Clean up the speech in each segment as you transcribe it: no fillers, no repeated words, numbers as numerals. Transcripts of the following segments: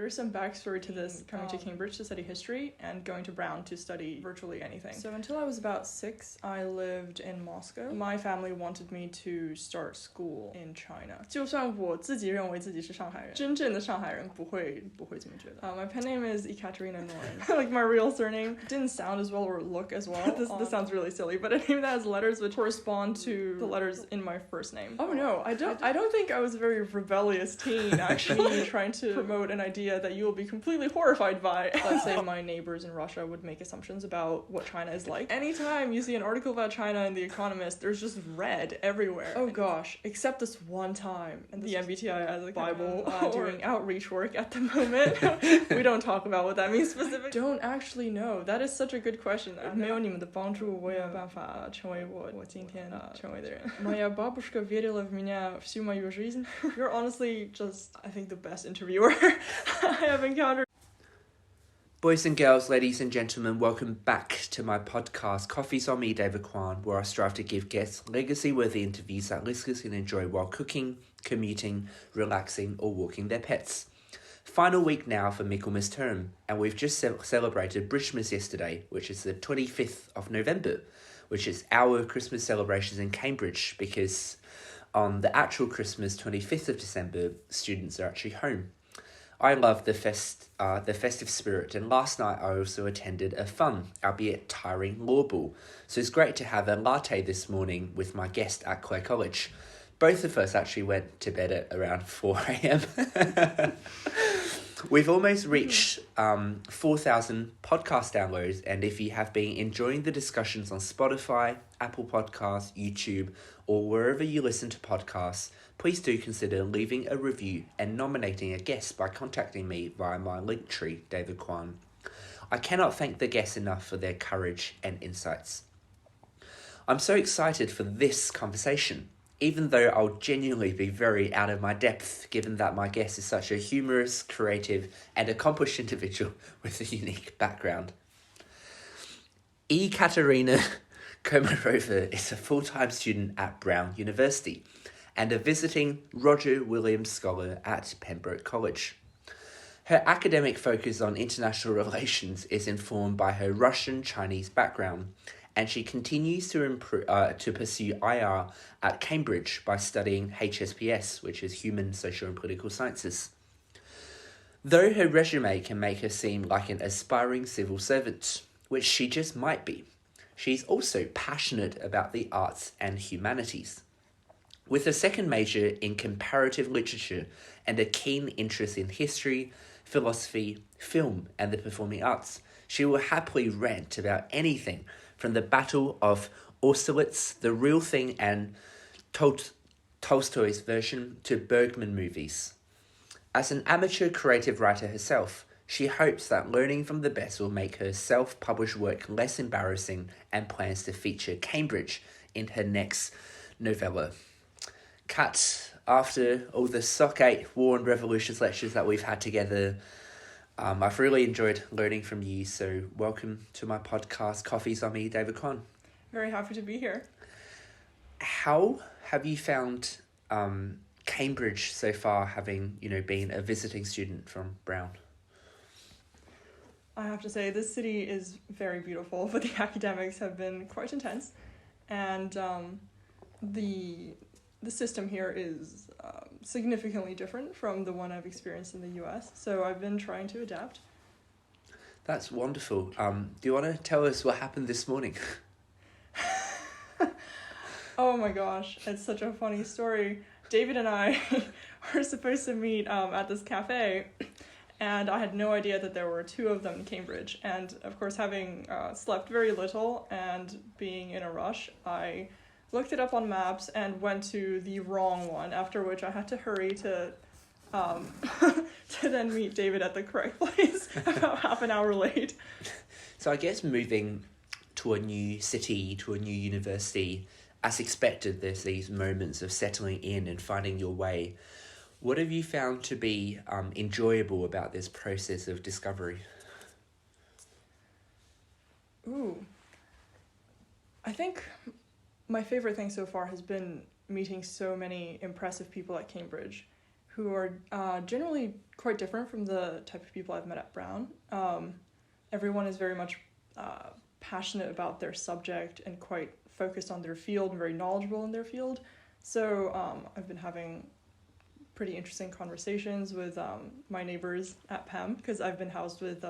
There's some backstory to this coming to Cambridge to study history and going to Brown to study virtually anything. So until I was about 6, I lived in Moscow. My family wanted me to start school in China. 就算我自己认为自己是上海人，真正的上海人不会这么觉得。My pen name is Ekaterina Komarova. Like my real surname didn't sound as well or look as well. This sounds really silly, but a name that has letters which correspond to the letters in my first name. Oh no, I don't think I was a very rebellious teen actually trying to promote an idea that you will be completely horrified by. Let's say my neighbors in Russia would make assumptions about what China is like. Anytime you see an article about China in The Economist, there's just red everywhere. Oh gosh, except this one time. And the MBTI as a Bible doing outreach work at the moment. We don't talk about what that means specifically. Don't actually know. That is such a good question. 没有你们的帮助，我也没办法成为我今天成为的人。Моя бабушка верила в меня всю мою жизнь. You're honestly just, I think, the best interviewer I have encountered. Boys and girls, ladies and gentlemen, welcome back to my podcast, Coffee's on Me, David Quan, where I strive to give guests legacy-worthy interviews that listeners can enjoy while cooking, commuting, relaxing, or walking their pets. Final week now for Michaelmas term, and we've just celebrated Britchmas yesterday, which is the 25th of November, which is our Christmas celebrations in Cambridge, because on the actual Christmas, 25th of December, students are actually home. I love the festive spirit, and last night I also attended a fun, albeit tiring, law ball. So it's great to have a latte this morning with my guest at Pembroke College. Both of us actually went to bed at around 4 a.m. We've almost reached 4,000 podcast downloads, and if you have been enjoying the discussions on Spotify, Apple Podcasts, YouTube, or wherever you listen to podcasts, please do consider leaving a review and nominating a guest by contacting me via my Linktree, David Quan. I cannot thank the guests enough for their courage and insights. I'm so excited for this conversation, even though I'll genuinely be very out of my depth, given that my guest is such a humorous, creative, and accomplished individual with a unique background. Ekaterina Komarova is a full-time student at Brown University and a visiting Roger Williams Scholar at Pembroke College. Her academic focus on international relations is informed by her Russian-Chinese background, and she continues to pursue IR at Cambridge by studying HSPS, which is Human, Social and Political Sciences. Though her resume can make her seem like an aspiring civil servant, which she just might be, she's also passionate about the arts and humanities. With a second major in Comparative Literature and a keen interest in history, philosophy, film and the performing arts, she will happily rant about anything from the Battle of Austerlitz, The Real Thing and Tolstoy's version to Bergman movies. As an amateur creative writer herself, she hopes that learning from the best will make her self-published work less embarrassing and plans to feature Cambridge in her next novella. Kat, after all the SOC 8 War and Revolutions lectures that we've had together, I've really enjoyed learning from you, so welcome to my podcast, Coffee's on Me, David Quan. Very happy to be here. How have you found Cambridge so far, having been a visiting student from Brown? I have to say, this city is very beautiful, but the academics have been quite intense, and the system here is significantly different from the one I've experienced in the US, so I've been trying to adapt. That's wonderful. Do you want to tell us what happened this morning? Oh my gosh, it's such a funny story. David and I were supposed to meet at this cafe, and I had no idea that there were two of them in Cambridge. And of course, having slept very little and being in a rush, I looked it up on maps and went to the wrong one, after which I had to hurry to to then meet David at the correct place about half an hour late. So I guess moving to a new city, to a new university, as expected, there's these moments of settling in and finding your way. What have you found to be enjoyable about this process of discovery? Ooh. I think my favorite thing so far has been meeting so many impressive people at Cambridge who are generally quite different from the type of people I've met at Brown. Everyone is very much passionate about their subject and quite focused on their field and very knowledgeable in their field. So I've been having pretty interesting conversations with my neighbors at Pem, because I've been housed with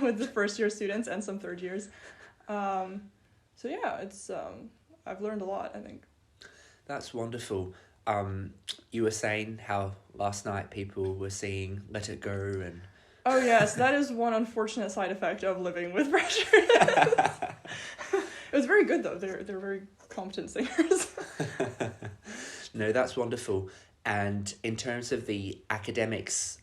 with the first year students and some third years. So yeah, it's I've learned a lot, I think. That's wonderful. You were saying how last night people were seeing Let It Go and... Oh yes, that is one unfortunate side effect of living with pressure. It was very good though. They're very competent singers. No, that's wonderful. And in terms of the academics,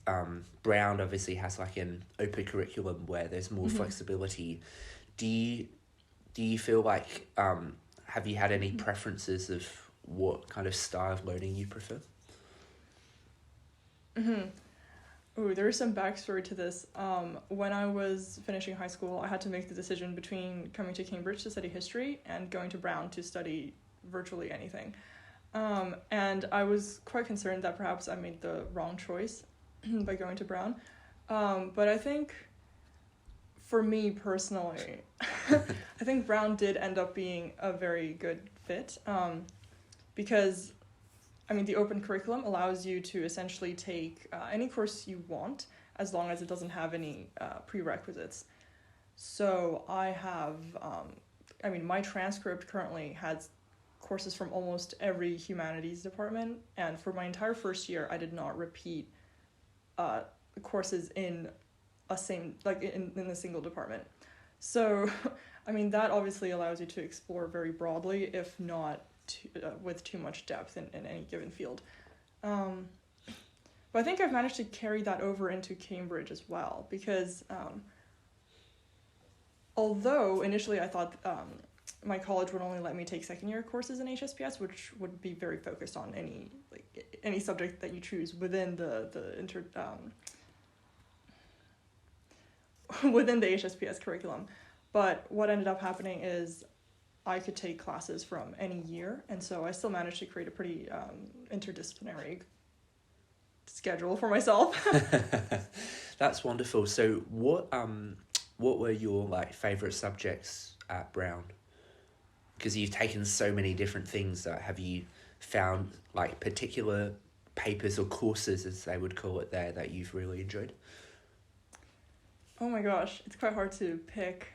Brown obviously has like an open curriculum where there's more flexibility. Do you feel like, have you had any preferences of what kind of style of learning you prefer? Ooh, there is some backstory to this. When I was finishing high school, I had to make the decision between coming to Cambridge to study history and going to Brown to study virtually anything. And I was quite concerned that perhaps I made the wrong choice by going to Brown. But I think for me personally, I think Brown did end up being a very good fit, because I mean, the open curriculum allows you to essentially take any course you want as long as it doesn't have any prerequisites. So I have, my transcript currently has courses from almost every humanities department, and for my entire first year, I did not repeat courses in a single department. So, I mean, that obviously allows you to explore very broadly, if not with too much depth in any given field. But I think I've managed to carry that over into Cambridge as well, because although initially I thought my college would only let me take second year courses in HSPS, which would be very focused on any subject that you choose within within the HSPS curriculum. But what ended up happening is I could take classes from any year, and so I still managed to create a pretty interdisciplinary schedule for myself. That's wonderful. So what were your favorite subjects at Brown? Because you've taken so many different things, have you found particular papers or courses, as they would call it there, that you've really enjoyed? Oh my gosh, it's quite hard to pick.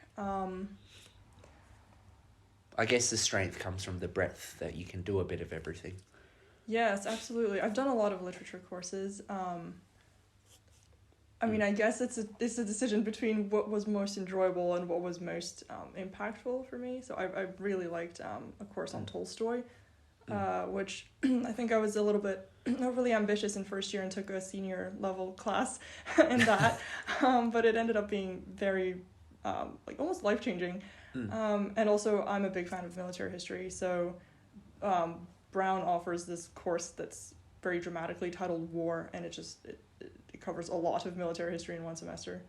I guess the strength comes from the breadth that you can do a bit of everything. Yes, absolutely. I've done a lot of literature courses. I guess it's a decision between what was most enjoyable and what was most impactful for me. So I really liked a course on Tolstoy, which I think I was a little bit overly ambitious in first year and took a senior level class in that. But it ended up being very almost life-changing. And also I'm a big fan of military history, so Brown offers this course that's very dramatically titled War, and it covers a lot of military history in one semester.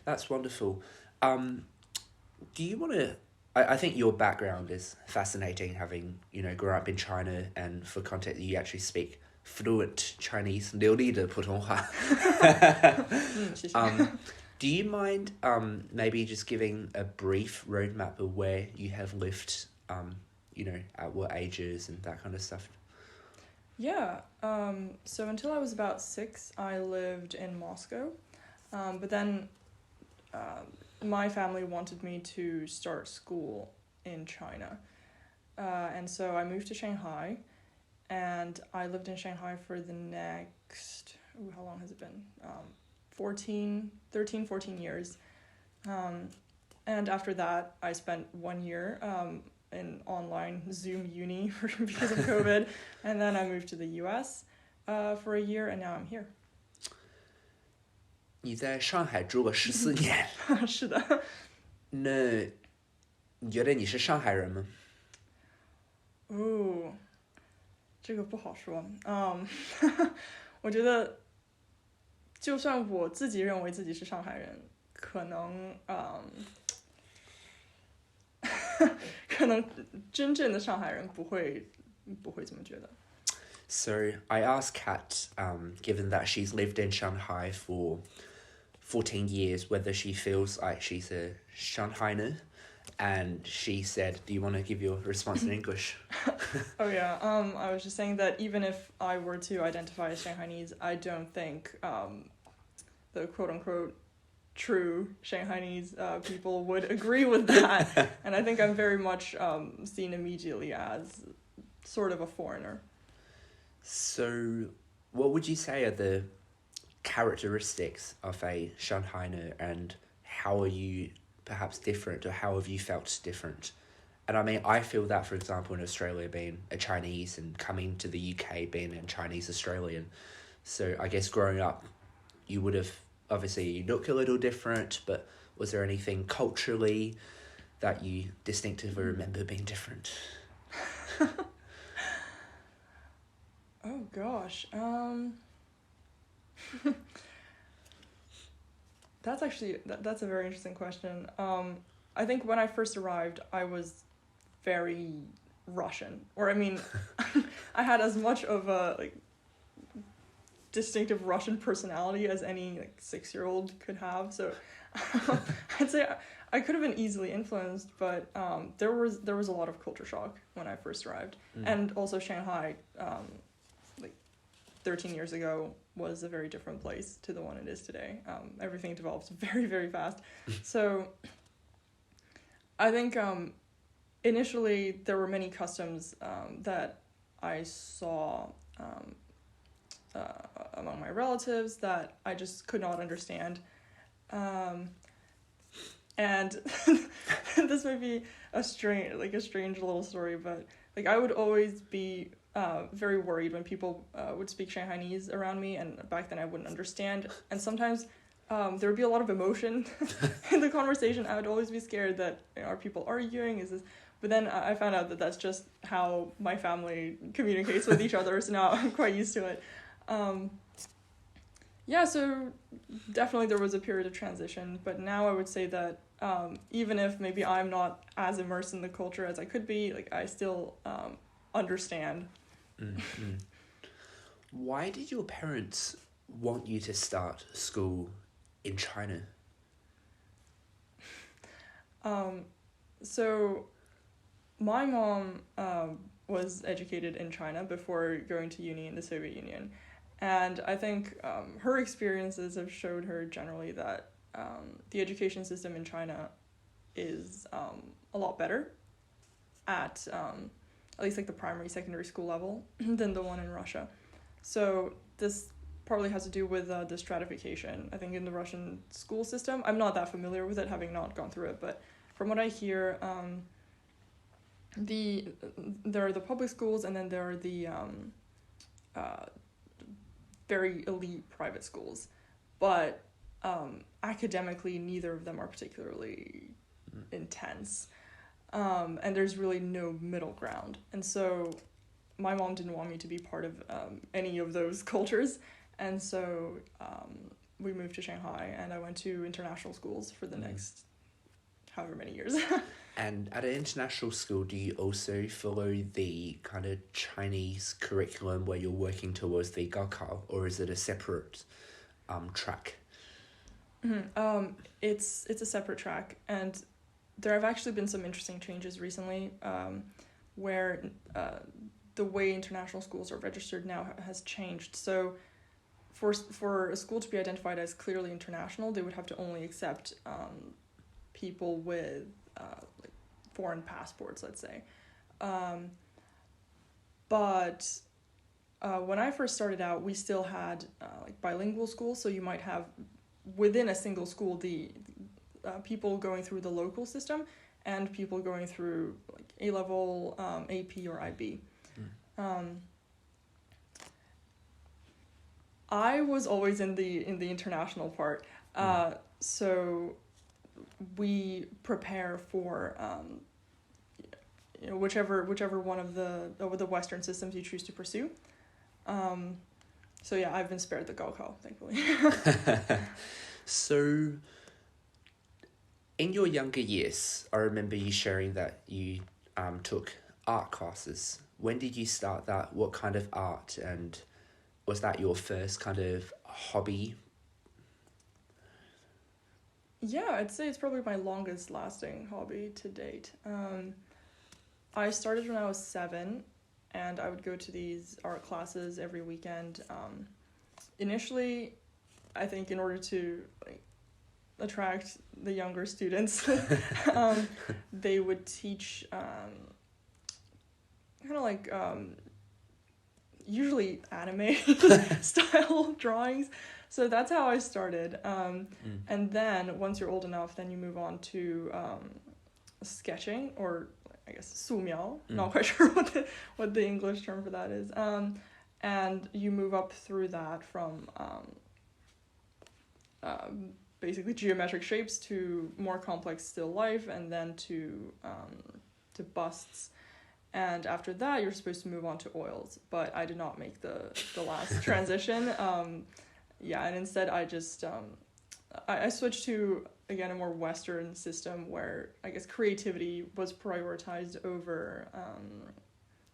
That's wonderful. Do you want to... I think your background is fascinating, having, grown up in China, and for context, you actually speak fluent Chinese, 流利的普通话. 谢谢. Do you mind maybe just giving a brief roadmap of where you have lived, at what ages and that kind of stuff? Yeah, so until I was about 6, I lived in Moscow, but then my family wanted me to start school in China, and so I moved to Shanghai, and I lived in Shanghai for the next, how long has it been? 14 years, and after that I spent 1 year in online Zoom uni because of COVID, and then I moved to the US for a year, and now I'm here. 你在上海住了14年。是的。那你觉得你是上海人吗？这个不好说。我觉得就算我自己认为自己是上海人，可能真正的上海人不会这么觉得。So I asked Kat, given that she's lived in Shanghai for 14 years, whether she feels like she's a Shanghainer, and she said, do you want to give your response in English? Oh yeah, I was just saying that even if I were to identify as Shanghainese, I don't think the quote-unquote true Shanghainese people would agree with that. And I think I'm very much seen immediately as sort of a foreigner. So what would you say are the characteristics of a Shanghainer, and how are you perhaps different, or how have you felt different? And I mean, I feel that, for example, in Australia, being a Chinese and coming to the UK being a Chinese Australian. So I guess growing up, you would have, obviously you look a little different, but was there anything culturally that you distinctively remember being different? Oh gosh, that's actually, that's a very interesting question. I think when I first arrived, I was very Russian, or I mean, I had as much of a like distinctive Russian personality as any like 6-year-old could have. So I'd say I could have been easily influenced, but there was a lot of culture shock when I first arrived, and also Shanghai, like 13 years ago, was a very different place to the one it is today. Everything develops very, very fast. So I think initially there were many customs that I saw among my relatives that I just could not understand. And this may be a strange little story, but like I would always be very worried when people would speak Shanghainese around me, and back then I wouldn't understand. And sometimes there would be a lot of emotion in the conversation. I would always be scared that, you know, are people arguing? Is this? But then I found out that that's just how my family communicates with each other, so now I'm quite used to it. Yeah, so definitely there was a period of transition, but now I would say that even if maybe I'm not as immersed in the culture as I could be, like I still understand. Mm-hmm. Why did your parents want you to start school in China? So my mom was educated in China before going to uni in the Soviet Union. And I think her experiences have showed her generally that the education system in China is a lot better at least like the primary, secondary school level than the one in Russia. So this partly has to do with the stratification. I think in the Russian school system, I'm not that familiar with it, having not gone through it, but from what I hear, there are the public schools, and then there are the very elite private schools, but academically neither of them are particularly intense, and there's really no middle ground. And so my mom didn't want me to be part of any of those cultures, and so we moved to Shanghai, and I went to international schools for the next however many years. And at an international school, do you also follow the kind of Chinese curriculum where you're working towards the Gaokao, or is it a separate track? Mm-hmm. It's a separate track, and there have actually been some interesting changes recently, where the way international schools are registered now has changed. So for a school to be identified as clearly international, they would have to only accept people with like foreign passports, let's say. But when I first started out, we still had like bilingual schools, so you might have within a single school the people going through the local system and people going through like A-level, AP, or IB. I was always in the international part, so we prepare for you know, whichever one of the Western systems you choose to pursue. So yeah, I've been spared the Gaokao, thankfully. So, in your younger years, I remember you sharing that you took art classes. when did you start that? What kind of art, and was that your first kind of hobby? Yeah, I'd say it's probably my longest lasting hobby to date. I started when I was 7, and I would go to these art classes every weekend. Initially, I think in order to attract the younger students, they would teach kind of usually anime style drawings. So that's how I started. And then once you're old enough, then you move on to sketching, or I guess 素描. Not quite sure what the English term for that is. And you move up through that from basically geometric shapes to more complex still life, and then to busts. And after that, you're supposed to move on to oils, but I did not make the last transition. And instead I just I switched to, again, a more Western system where I guess creativity was prioritized over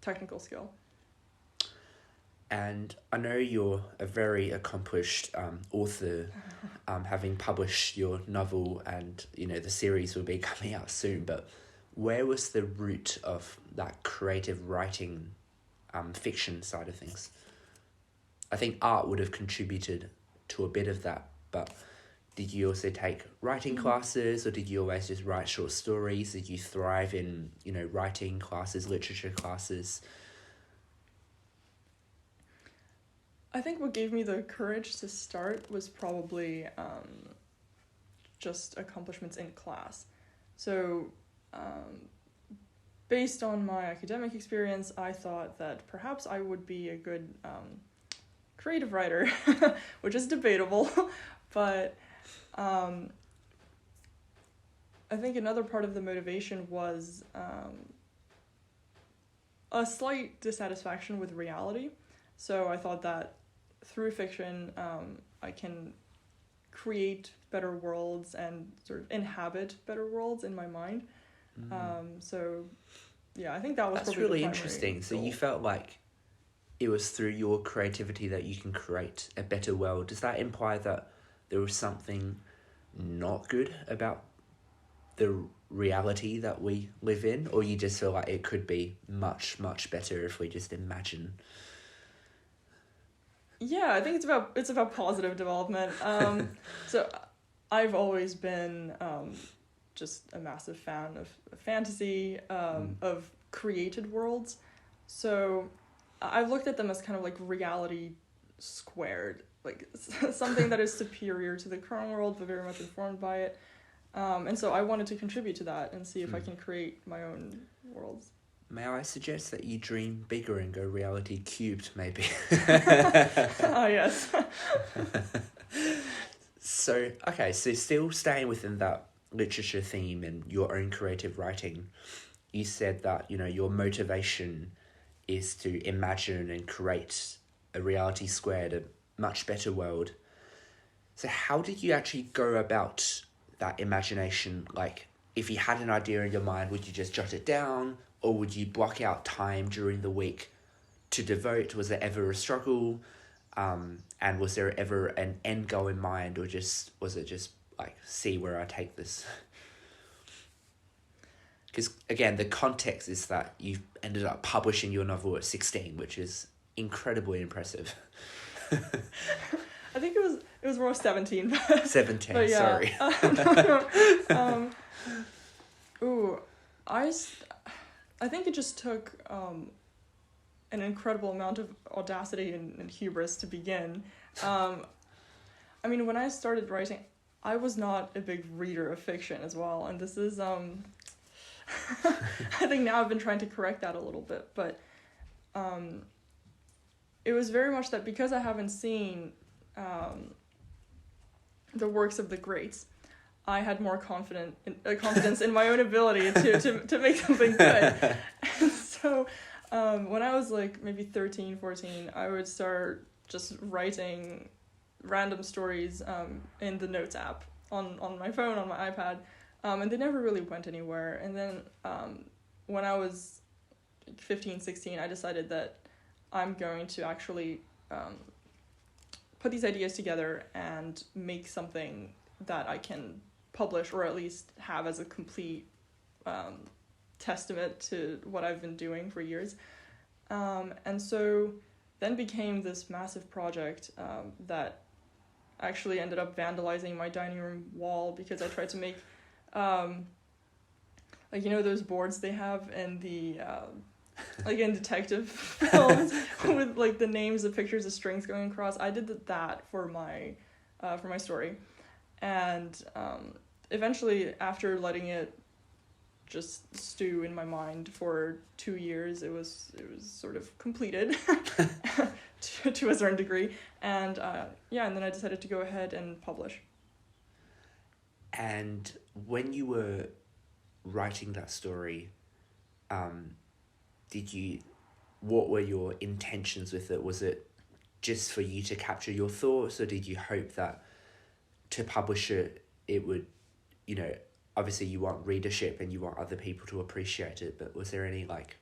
technical skill. And I know you're a very accomplished author, having published your novel, and the series will be coming out soon, but where was the root of that creative writing, fiction side of things? I think art would have contributed to a bit of that, but did you also take writing classes, or did you always just write short stories? Did you thrive in, writing classes, literature classes? I think what gave me the courage to start was probably just accomplishments in class. So based on my academic experience, I thought that perhaps I would be a good creative writer, which is debatable, but I think another part of the motivation was a slight dissatisfaction with reality. So I thought that through fiction, I can create better worlds and sort of inhabit better worlds in my mind. So yeah, I think that's really interesting. So you felt like it was through your creativity that you can create a better world. Does that imply that there was something not good about the reality that we live in, or you just feel like it could be much, much better if we just imagine? Yeah, I think it's about positive development. So I've always been just a massive fan of fantasy, of created worlds. So I've looked at them as kind of like reality squared, like something that is superior to the current world, but very much informed by it. And so I wanted to contribute to that and see if I can create my own worlds. May I suggest that you dream bigger and go reality cubed, maybe? Oh, yes. So still staying within that literature theme and your own creative writing, you said that, your motivation is to imagine and create a reality squared, a much better world. So how did you actually go about that imagination? Like, if you had an idea in your mind, would you just jot it down? Or would you block out time during the week to devote? Was there ever a struggle? And was there ever an end goal in mind? Or was it just like, see where I take this? Because, again, the context is that you ended up publishing your novel at 16, which is incredibly impressive. I think it was more 17. 17, but yeah. Sorry. I think it just took an incredible amount of audacity and hubris to begin. I mean, when I started writing, I was not a big reader of fiction as well, and this is I think now I've been trying to correct that a little bit, but it was very much that because I haven't seen the works of the greats, I had more confidence in my own ability to make something good. And so when I was like maybe 13, 14, I would start just writing random stories in the Notes app on my phone, on my iPad, and they never really went anywhere. And then when I was 15, 16, I decided that I'm going to actually put these ideas together and make something that I can publish, or at least have as a complete testament to what I've been doing for years. And so then became this massive project that actually ended up vandalizing my dining room wall, because I tried to make like, you know, those boards they have in the like in detective films with like the names, the pictures, the strings going across. I did that for my story, and eventually, after letting it just stew in my mind for 2 years, it was sort of completed to a certain degree, and and then I decided to go ahead and publish. And when you were writing that story, what were your intentions with it? Was it just for you to capture your thoughts, or did you hope that to publish it, it would, you know, obviously you want readership and you want other people to appreciate it, but was there any like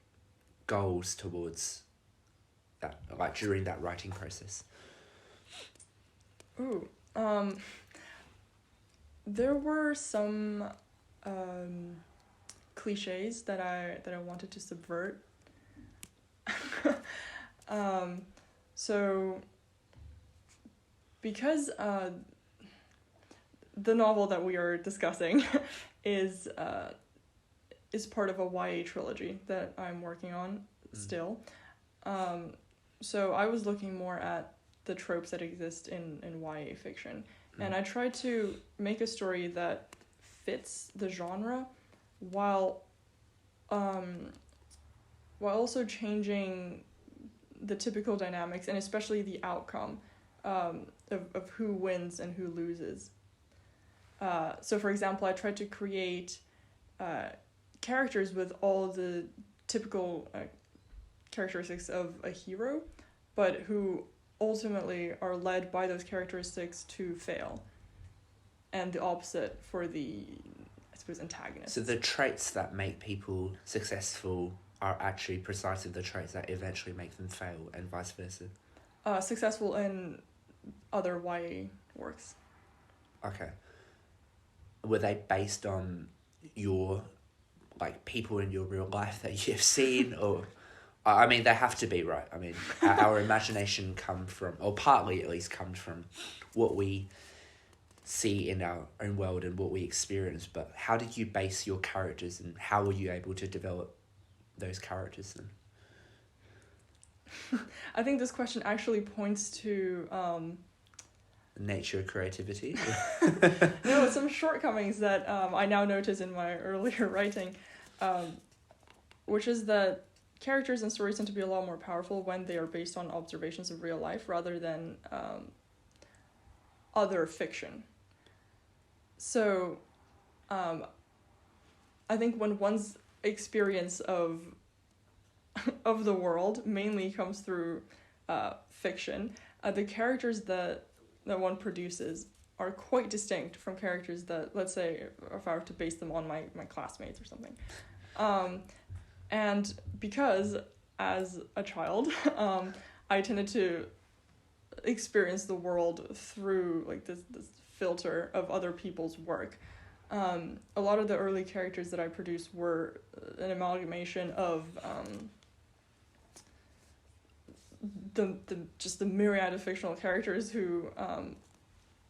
goals towards that, like during that writing process? There were some cliches that I wanted to subvert. So because the novel that we are discussing is part of a YA trilogy that I'm working on still. So I was looking more at the tropes that exist in YA fiction. And I tried to make a story that fits the genre while also changing the typical dynamics, and especially the outcome of who wins and who loses. So for example, I tried to create characters with all the typical characteristics of a hero, but who ultimately are led by those characteristics to fail. And the opposite for the, I suppose, antagonists. So the traits that make people successful are actually precisely the traits that eventually make them fail, and vice versa? Successful in other YA works. Okay. Were they based on your, like, people in your real life that you've seen, or... I mean, they have to be, right? I mean, our imagination comes from, or partly at least comes from, what we see in our own world and what we experience. But how did you base your characters, and how were you able to develop those characters then? I think this question actually points to... nature of creativity? No, some shortcomings that I now notice in my earlier writing, which is that characters and stories tend to be a lot more powerful when they are based on observations of real life rather than other fiction. So I think when one's experience of the world mainly comes through fiction, the characters that one produces are quite distinct from characters that, let's say, if I were to base them on my classmates or something. And because, as a child, I tended to experience the world through like this filter of other people's work. A lot of the early characters that I produced were an amalgamation of the myriad of fictional characters who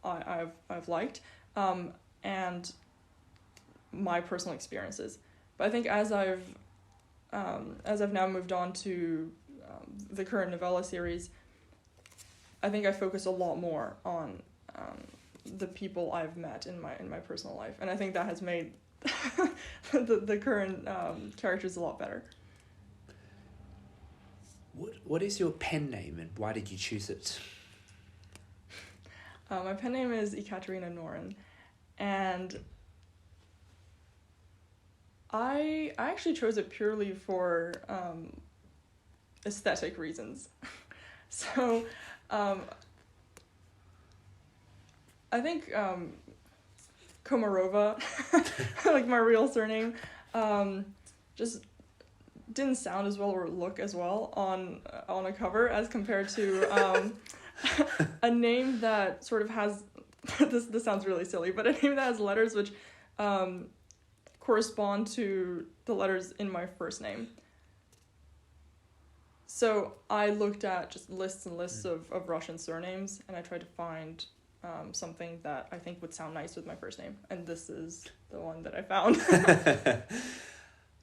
I've liked, and my personal experiences. But I think as I've now moved on to the current novella series, I think I focus a lot more on the people I've met in my personal life, and I think that has made the current characters a lot better. What is your pen name, and why did you choose it? My pen name is Ekaterina, and I actually chose it purely for aesthetic reasons. So I think Komarova, like my real surname, just didn't sound as well or look as well on a cover as compared to a name that sort of has this sounds really silly, but a name that has letters which correspond to the letters in my first name. So I looked at just lists and lists of Russian surnames, and I tried to find something that I think would sound nice with my first name, and this is the one that I found.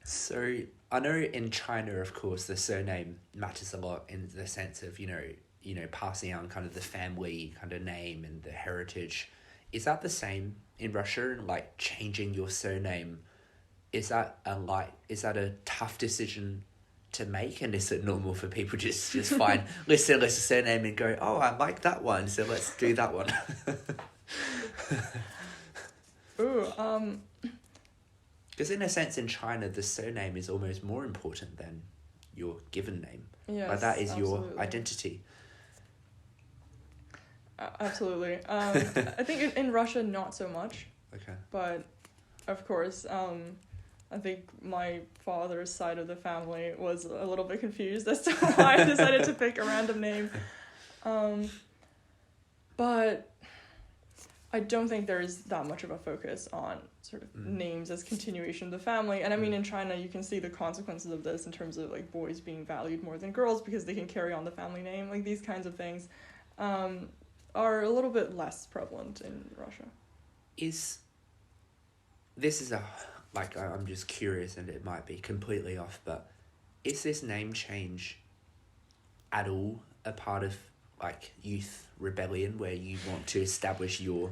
So I know in China, of course, the surname matters a lot in the sense of, you know, passing on kind of the family kind of name and the heritage. Is that the same in Russia? Like changing your surname, is that a tough decision to make, and is it normal for people just find list a surname and go, oh, I like that one, so let's do that one? Ooh, because in a sense in China the surname is almost more important than your given name. Yes, like that is absolutely. your identity. Absolutely. I think in Russia not so much. Okay. But of course, I think my father's side of the family was a little bit confused as to why I decided to pick a random name. But I don't think there's that much of a focus on sort of names as continuation of the family. And I mean, in China, you can see the consequences of this in terms of like boys being valued more than girls because they can carry on the family name. Like these kinds of things are a little bit less prevalent in Russia. I'm just curious, and it might be completely off, but is this name change at all a part of like youth rebellion where you want to establish your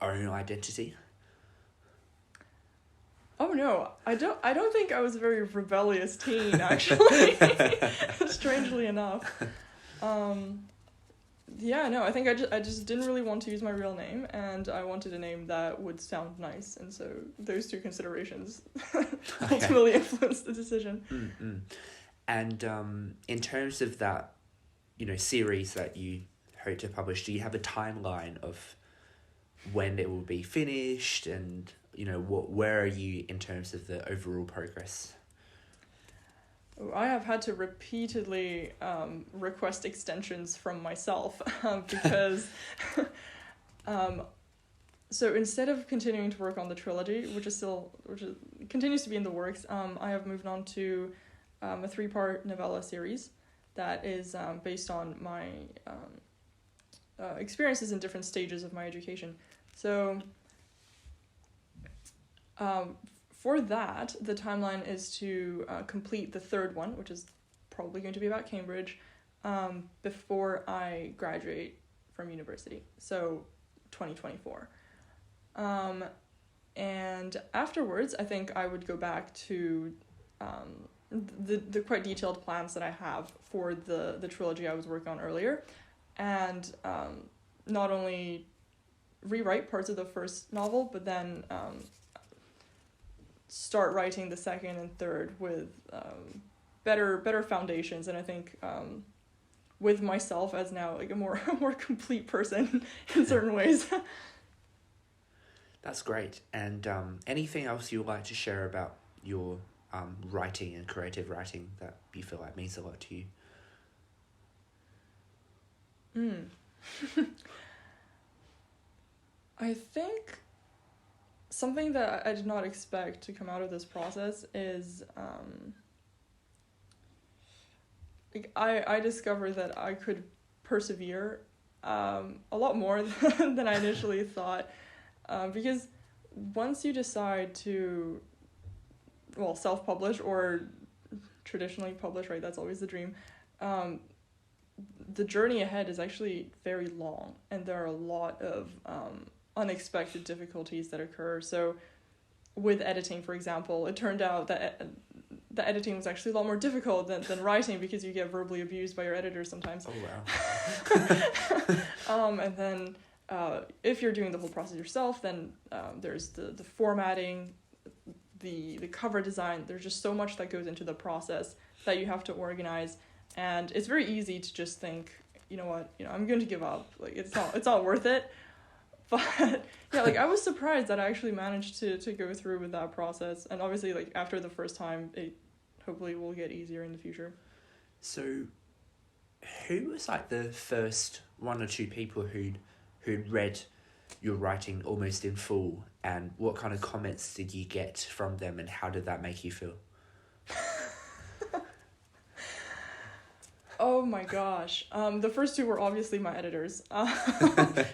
own identity? Oh no, I don't think I was a very rebellious teen, actually. Strangely enough. Yeah, no, I think I just didn't really want to use my real name, and I wanted a name that would sound nice, and so those two considerations ultimately influenced the decision. Mm-hmm. And in terms of that, you know, series that you hope to publish, do you have a timeline of when it will be finished, and you know where are you in terms of the overall progress? I have had to repeatedly request extensions from myself because so instead of continuing to work on the trilogy, which continues to be in the works, I have moved on to a 3-part novella series that is based on my experiences in different stages of my education. So for that, the timeline is to complete the 3rd one, which is probably going to be about Cambridge, before I graduate from university, so 2024. And afterwards, I think I would go back to the quite detailed plans that I have for the trilogy I was working on earlier, and not only rewrite parts of the first novel, but then start writing the 2nd and 3rd with better foundations, and I think with myself as now like a more complete person in certain ways. That's great. And anything else you would like to share about your writing and creative writing that you feel like means a lot to you? I think something that I did not expect to come out of this process is I discovered that I could persevere a lot more than I initially thought, because once you decide to self-publish or traditionally publish, right, that's always the dream, the journey ahead is actually very long, and there are a lot of unexpected difficulties that occur. So with editing, for example, it turned out that the editing was actually a lot more difficult than writing, because you get verbally abused by your editor sometimes. Oh, wow. And then if you're doing the whole process yourself, then there's the formatting, the cover design. There's just so much that goes into the process that you have to organize, and it's very easy to just think, you know what, I'm going to give up. Like it's not worth it. But yeah, like I was surprised that I actually managed to go through with that process, and obviously like after the first time it hopefully will get easier in the future. So, who was like the first one or two people who'd read your writing almost in full, and what kind of comments did you get from them, and how did that make you feel? Oh my gosh. The first two were obviously my editors.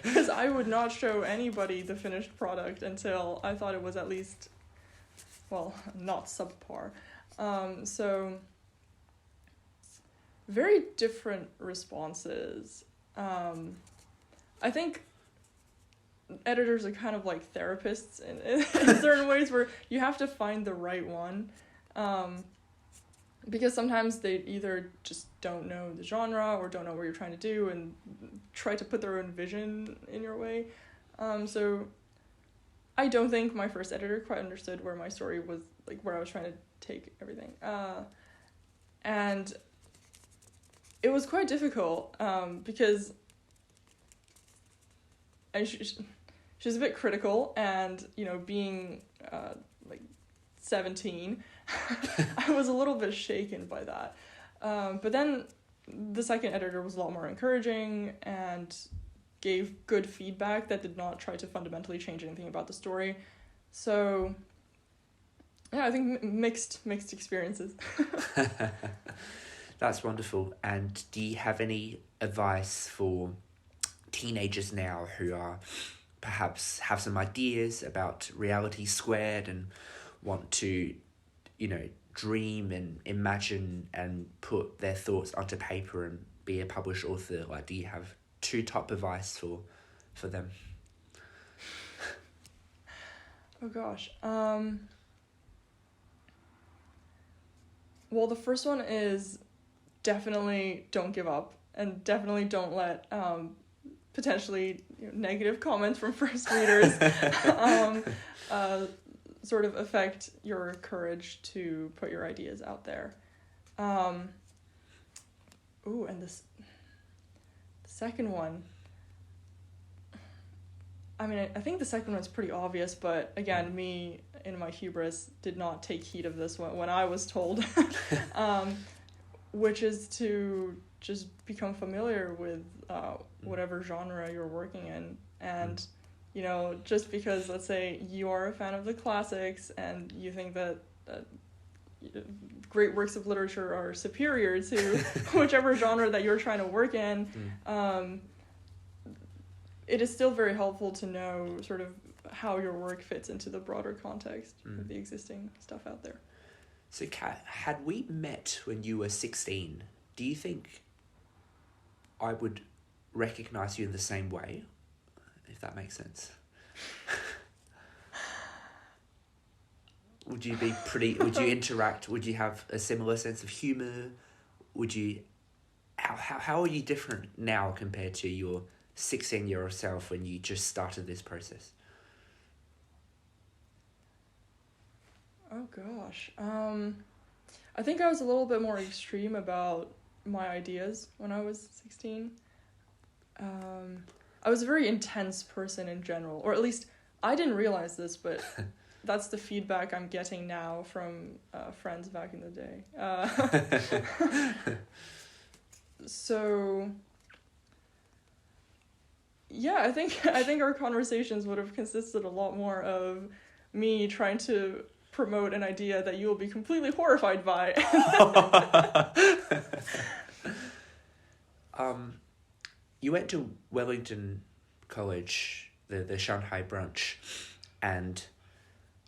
Because I would not show anybody the finished product until I thought it was at least, well, not subpar. So, very different responses. I think editors are kind of like therapists in certain ways, where you have to find the right one. Because sometimes they either just don't know the genre or don't know what you're trying to do and try to put their own vision in your way. So I don't think my first editor quite understood where my story was, like where I was trying to take everything. And it was quite difficult because she was a bit critical, and, you know, being 17, I was a little bit shaken by that. But then the second editor was a lot more encouraging and gave good feedback that did not try to fundamentally change anything about the story. So, yeah, I think mixed experiences. That's wonderful. And do you have any advice for teenagers now who are perhaps have some ideas about reality squared and want to, you know, dream and imagine and put their thoughts onto paper and be a published author? Like, do you have two top advice for them? Oh gosh. Well, the first one is definitely don't give up, and definitely don't let potentially negative comments from first readers sort of affect your courage to put your ideas out there. And the second one, I mean, I think the second one's pretty obvious, but again, me in my hubris did not take heed of this one when I was told, which is to just become familiar with whatever genre you're working in. And, you know, just because, let's say, you are a fan of the classics and you think that great works of literature are superior to whichever genre that you're trying to work in, it is still very helpful to know sort of how your work fits into the broader context of the existing stuff out there. So, Kat, had we met when you were 16, do you think I would recognise you in the same way? If that makes sense. Would you be would you interact, would you have a similar sense of humour? Would you, how are you different now compared to your 16-year-old self when you just started this process? Oh gosh. I think I was a little bit more extreme about my ideas when I was 16. I was a very intense person in general, or at least I didn't realize this, but that's the feedback I'm getting now from friends back in the day. So yeah, I think our conversations would have consisted a lot more of me trying to promote an idea that you will be completely horrified by. You went to Wellington College, the Shanghai branch, and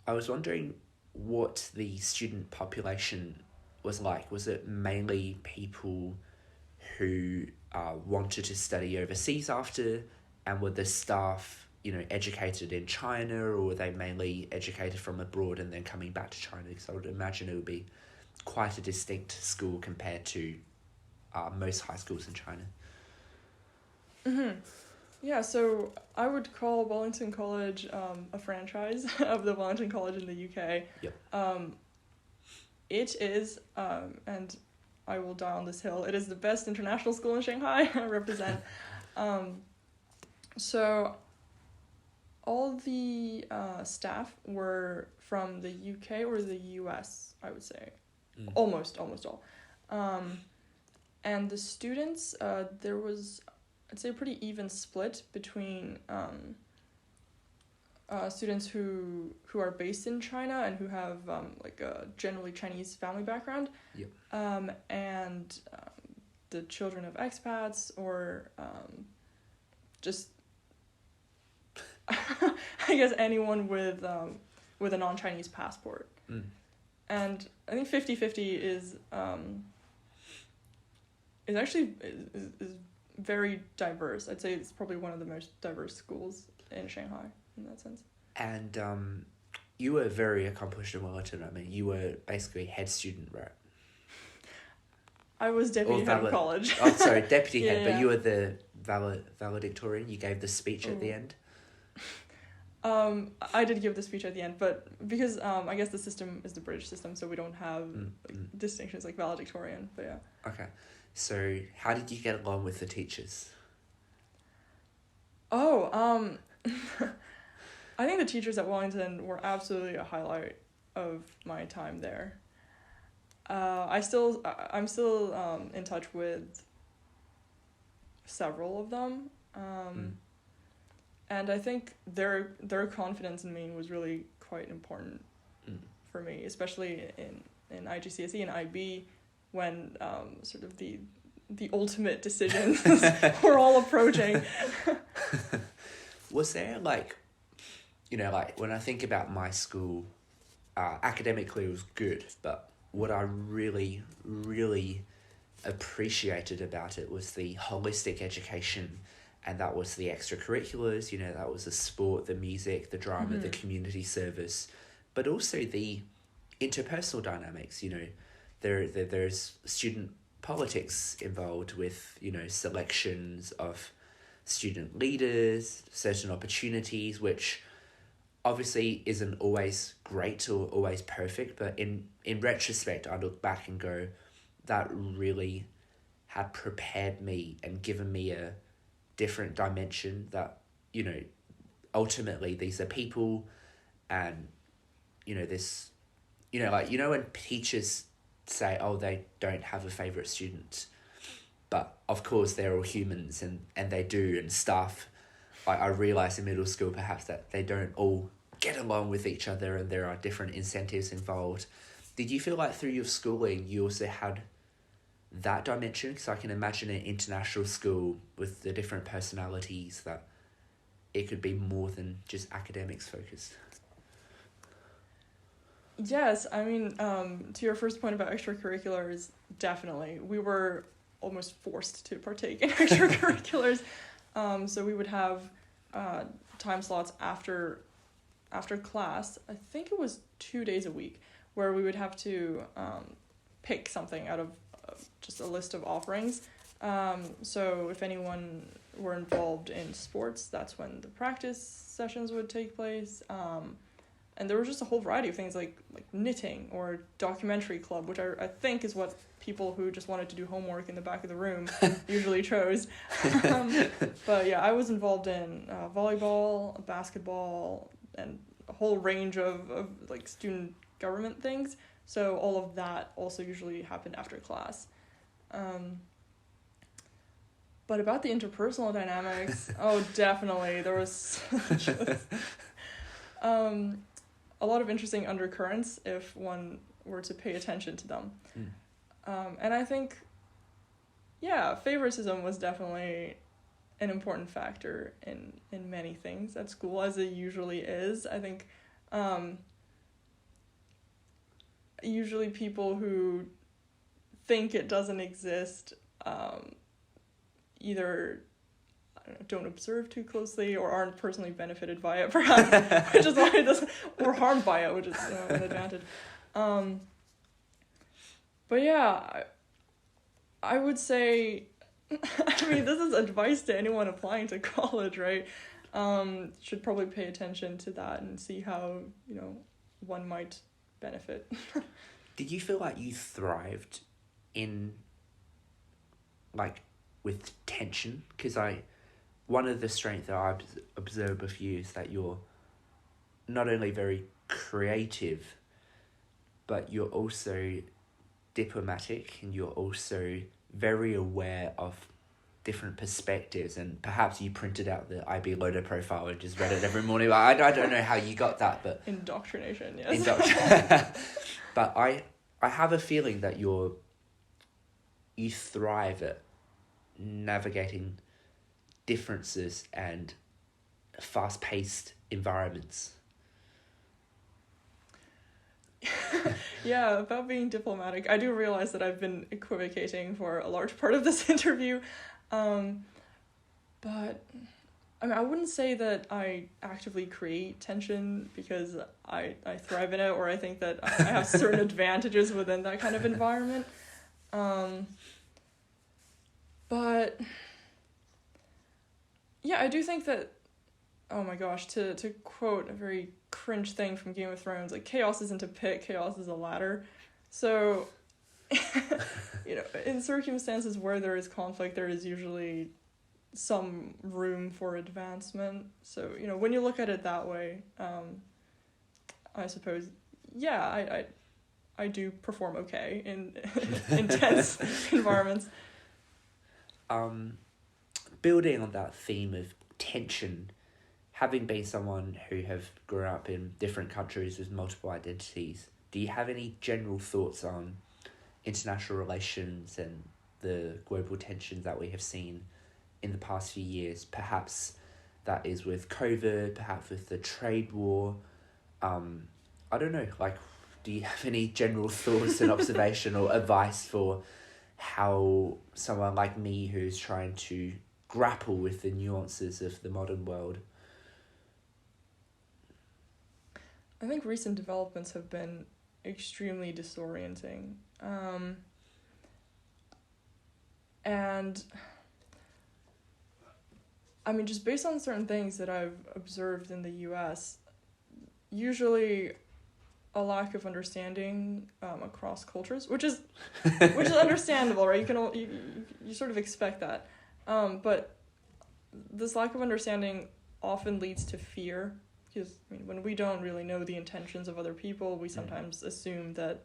I was wondering what the student population was like. Was it mainly people who wanted to study overseas after, and were the staff, you know, educated in China, or were they mainly educated from abroad and then coming back to China? Because I would imagine it would be quite a distinct school compared to most high schools in China. Mm-hmm. Yeah, so I would call Wellington College a franchise of the Wellington College in the UK. Yep. It is, and I will die on this hill, it is the best international school in Shanghai. I represent. So all the staff were from the UK or the US, I would say. almost all. And the students, there was, I'd say, a pretty even split between students who are based in China and who have like a generally Chinese family background, and the children of expats or just I guess anyone with a non-Chinese passport. And I think 50-50 is actually is very diverse. I'd say it's probably one of the most diverse schools in Shanghai in that sense. And you were very accomplished in Wellington. I mean, you were basically head student, right? I was deputy head of college. Oh, sorry, deputy head, Yeah. But you were the valedictorian. You gave the speech at the end. I did give the speech at the end, but because I guess the system is the British system, so we don't have distinctions like valedictorian. But yeah. Okay, so how did you get along with the teachers? I think the teachers at Wellington were absolutely a highlight of my time there. I'm still in touch with several of them. And I think their confidence in me was really quite important for me, especially in IGCSE and IB, when sort of the ultimate decisions were all approaching. Was there like when I think about my school, academically it was good, but what I really, really appreciated about it was the holistic education. And that was the extracurriculars, that was the sport, the music, the drama, the community service, but also the interpersonal dynamics, there's student politics involved with, selections of student leaders, certain opportunities, which obviously isn't always great or always perfect, but in retrospect, I look back and go, that really had prepared me and given me a different dimension that, ultimately these are people and, this, when teachers say, oh, they don't have a favourite student, but of course they're all humans and they do, and staff, I realised in middle school perhaps that they don't all get along with each other and there are different incentives involved. Did you feel like through your schooling you also had that dimension? Because I can imagine an international school with the different personalities that it could be more than just academics focused. Yes, I mean, to your first point about extracurriculars, definitely. We were almost forced to partake in extracurriculars. So we would have time slots after class. I think it was 2 days a week, where we would have to pick something out of just a list of offerings. So if anyone were involved in sports, that's when the practice sessions would take place. And there was just a whole variety of things like knitting or documentary club, which I think is what people who just wanted to do homework in the back of the room usually chose. But yeah, I was involved in volleyball, basketball, and a whole range of like student government things. So all of that also usually happened after class. But about the interpersonal dynamics, oh, definitely. There was a lot of interesting undercurrents if one were to pay attention to them. And I think, favoritism was definitely an important factor in many things at school, as it usually is. I think usually people who think it doesn't exist either don't observe too closely or aren't personally benefited by it, perhaps, which is why it doesn't, or harmed by it, which is an advantage. But yeah, I would say, I mean, this is advice to anyone applying to college, right? Should probably pay attention to that and see how, one might benefit. Did you feel like you thrived in, with tension? Because one of the strengths that I observe with you is that you're not only very creative, but you're also diplomatic, and you're also very aware of different perspectives, and perhaps you printed out the IB Loader profile and just read it every morning. I don't know how you got that, but indoctrination, yes. But I have a feeling that you thrive at navigating differences and fast-paced environments. Yeah, about being diplomatic, I do realize that I've been equivocating for a large part of this interview, but I mean, I wouldn't say that I actively create tension because I thrive in it, or I think that I have certain advantages within that kind of environment. But yeah, I do think that, oh my gosh, to quote a very cringe thing from Game of Thrones, like, chaos isn't a pit, chaos is a ladder. So, in circumstances where there is conflict, there is usually some room for advancement. So, when you look at it that way, I suppose, yeah, I do perform okay in intense environments. Building on that theme of tension, having been someone who have grown up in different countries with multiple identities, do you have any general thoughts on international relations and the global tensions that we have seen in the past few years? Perhaps that is with COVID, perhaps with the trade war. I don't know, do you have any general thoughts and observation or advice for how someone like me who's trying to grapple with the nuances of the modern world? I think recent developments have been extremely disorienting. And I mean, just based on certain things that I've observed in the US, usually a lack of understanding across cultures, which is understandable, right? You sort of expect that. But this lack of understanding often leads to fear, because when we don't really know the intentions of other people, we sometimes assume that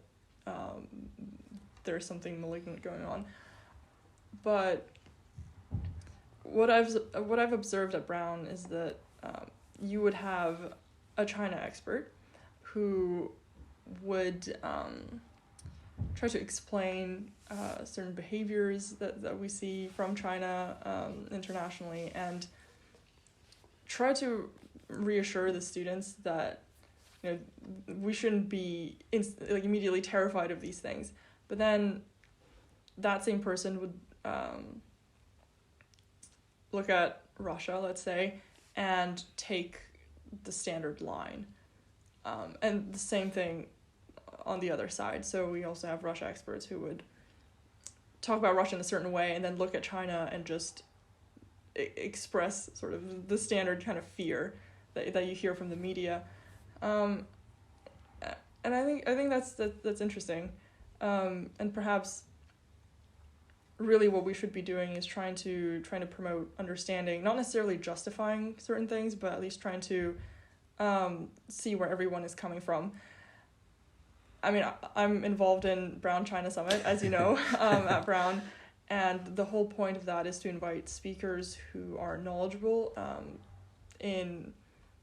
there's something malignant going on. But what I've observed at Brown is that you would have a China expert who would try to explain certain behaviors that we see from China internationally, and try to reassure the students that we shouldn't be immediately terrified of these things. But then that same person would look at Russia, let's say, and take the standard line. And the same thing on the other side. So we also have Russia experts who would talk about Russia in a certain way and then look at China and just express sort of the standard kind of fear that you hear from the media. And I think that's interesting. And perhaps really what we should be doing is trying to promote understanding, not necessarily justifying certain things, but at least trying to see where everyone is coming from. I mean, I'm involved in Brown China Summit, as you know, at Brown, and the whole point of that is to invite speakers who are knowledgeable in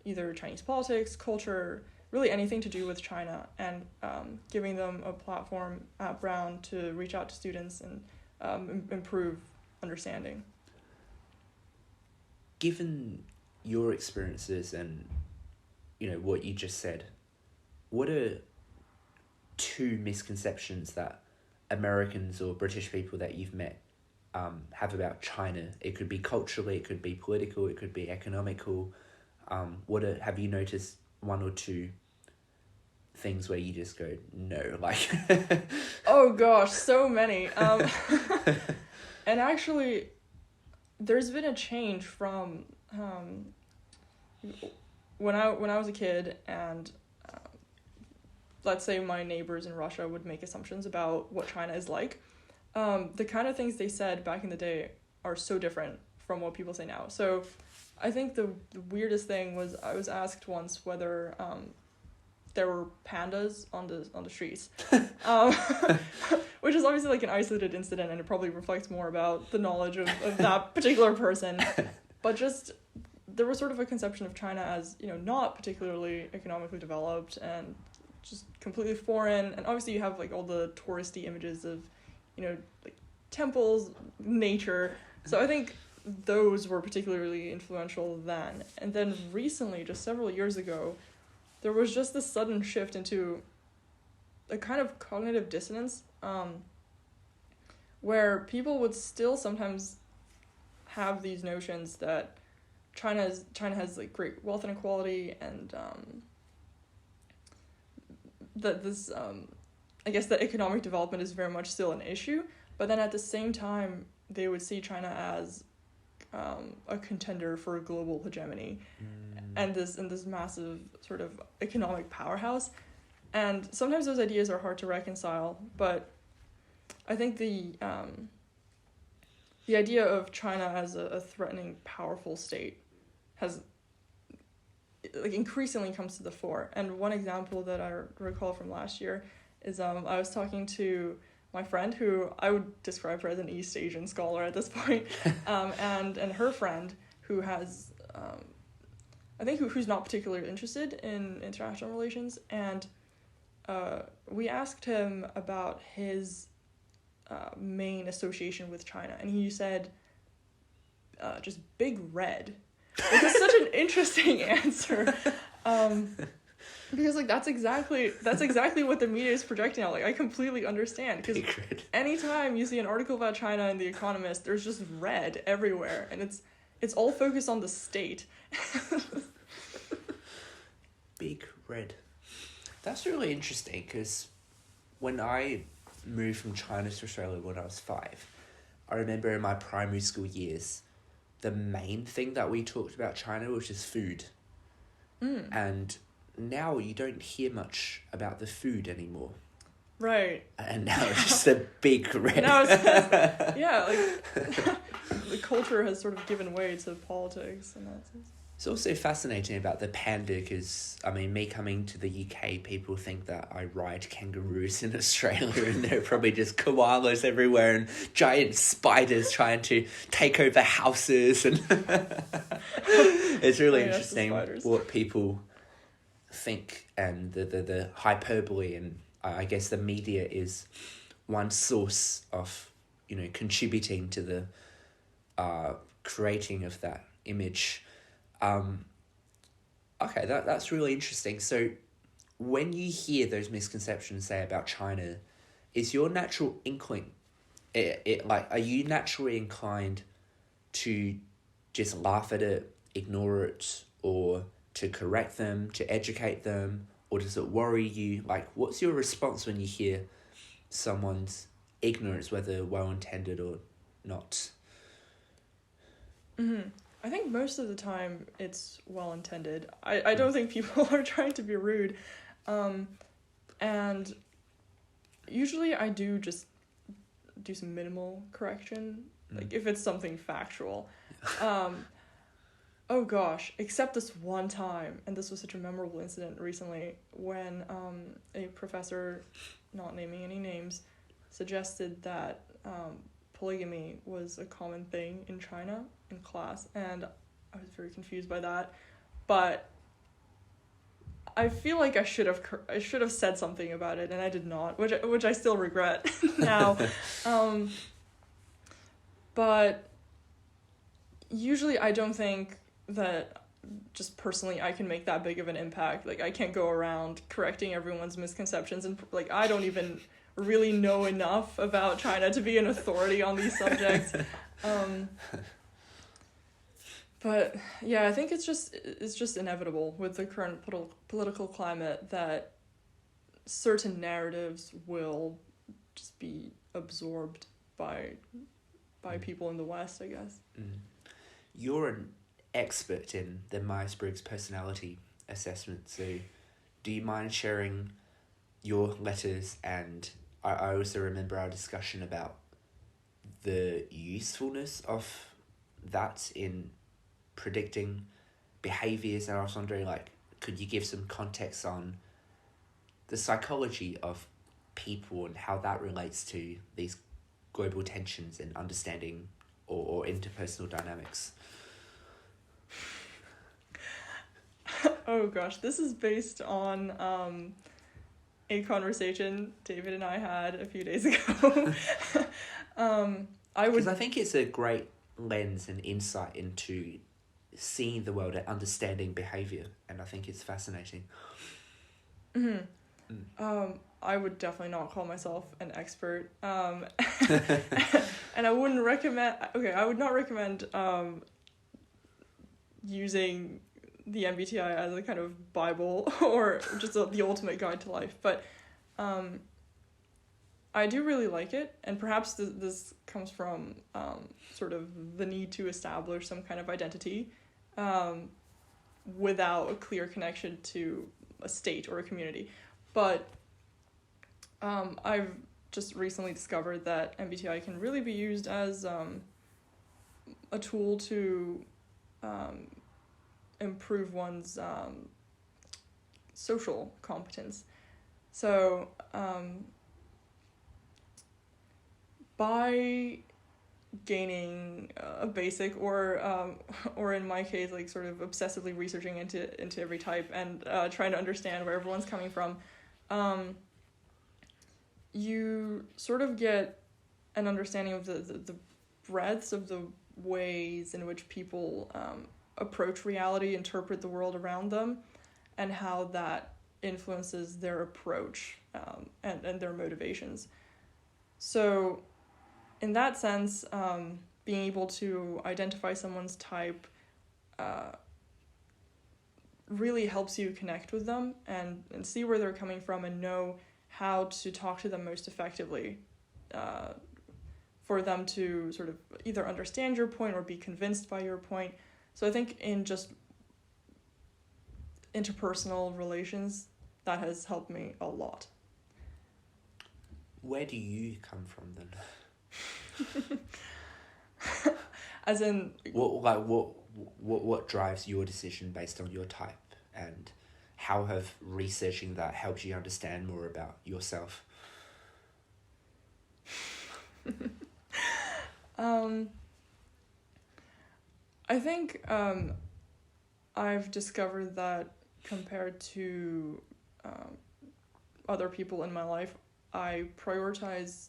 either Chinese politics, culture, really anything to do with China, and giving them a platform at Brown to reach out to students and improve understanding. Given your experiences and what you just said, what are two misconceptions that Americans or British people that you've met have about China? It could be culturally, it could be political, it could be economical. Have you noticed one or two things where you just go, no, Oh gosh, so many. And actually, there's been a change from when I was a kid, and let's say my neighbors in Russia would make assumptions about what China is like. The kind of things they said back in the day are so different from what people say now. So I think the weirdest thing was I was asked once whether there were pandas on the streets, which is obviously like an isolated incident, and it probably reflects more about the knowledge of that particular person. But just there was sort of a conception of China as, you know, not particularly economically developed and just completely foreign. And obviously you have like all the touristy images of, you know, like temples, nature. So I think those were particularly influential then. And then recently, just several years ago, there was just this sudden shift into a kind of cognitive dissonance, where people would still sometimes have these notions that China has like great wealth inequality, and that this I guess that economic development is very much still an issue, but then at the same time they would see China as a contender for a global hegemony, and this massive sort of economic powerhouse. And sometimes those ideas are hard to reconcile, but I think the idea of China as a threatening, powerful state has like increasingly comes to the fore. And one example that I recall from last year is I was talking to my friend, who I would describe her as an East Asian scholar at this point, and her friend who has I think who's not particularly interested in international relations, and we asked him about his main association with China, and he said just Big Red, which is such an interesting answer, because like that's exactly what the media is projecting out. Like I completely understand, because anytime you see an article about China in The Economist, there's just red everywhere, and it's all focused on the state. Big Red. That's really interesting, because when I moved from China to Australia when I was 5, I remember in my primary school years, the main thing that we talked about China was just food. And now you don't hear much about the food anymore. Right. And now it's just a Big Red. Now it's yeah, like the culture has sort of given way to politics in that sense. It's also fascinating about the panda, because, I mean, me coming to the UK, people think that I ride kangaroos in Australia, and there are probably just koalas everywhere and giant spiders trying to take over houses. And it's really interesting what people think, and the hyperbole, and I guess the media is one source of, you know, contributing to the creating of that image. Okay, that's really interesting. So when you hear those misconceptions, say, about China, is your natural inkling, are you naturally inclined to just laugh at it, ignore it, or to correct them, to educate them, or does it worry you? Like, what's your response when you hear someone's ignorance, whether well-intended or not? Mm-hmm. I think most of the time it's well-intended. I don't think people are trying to be rude. And usually I do just do some minimal correction, like if it's something factual. Oh gosh, except this one time, and this was such a memorable incident recently, when a professor, not naming any names, suggested that polygamy was a common thing in China in class, and I was very confused by that, but I feel like I should have said something about it, and I did not, which I still regret now. But usually I don't think that just personally I can make that big of an impact. Like I can't go around correcting everyone's misconceptions, and like I don't even really know enough about China to be an authority on these subjects. But yeah, I think it's just inevitable with the current political climate that certain narratives will just be absorbed by people in the West, I guess. You're an expert in the Myers-Briggs personality assessment, so do you mind sharing your letters? And I also remember our discussion about the usefulness of that in predicting behaviours, and I was wondering, like, could you give some context on the psychology of people and how that relates to these global tensions and understanding or interpersonal dynamics. Oh gosh, this is based on a conversation David and I had a few days ago. Because I think it's a great lens and insight into seeing the world and understanding behavior, and I think it's fascinating. I would definitely not call myself an expert, and I wouldn't recommend. Okay, I would not recommend using the MBTI as a kind of Bible or just the ultimate guide to life, but I do really like it, and perhaps this comes from sort of the need to establish some kind of identity without a clear connection to a state or a community. But I've just recently discovered that MBTI can really be used as a tool to improve one's social competence. So by gaining a basic or in my case, like sort of obsessively researching into every type and trying to understand where everyone's coming from, you sort of get an understanding of the breadths of the ways in which people approach reality, interpret the world around them, and how that influences their approach and their motivations. So in that sense, being able to identify someone's type really helps you connect with them and see where they're coming from and know how to talk to them most effectively for them to sort of either understand your point or be convinced by your point. So I think in just interpersonal relations, that has helped me a lot. Where do you come from then? As in, what drives your decision based on your type, and how have researching that helped you understand more about yourself? I think I've discovered that compared to other people in my life, I prioritize,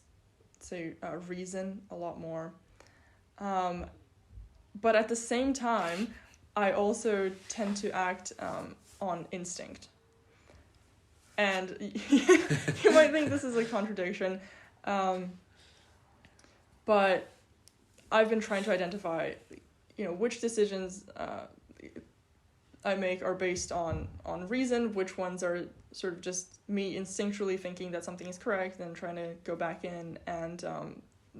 say, reason a lot more. But at the same time, I also tend to act on instinct. And you might think this is a contradiction, but I've been trying to identify, which decisions I make are based on reason, which ones are sort of just me instinctually thinking that something is correct and trying to go back in and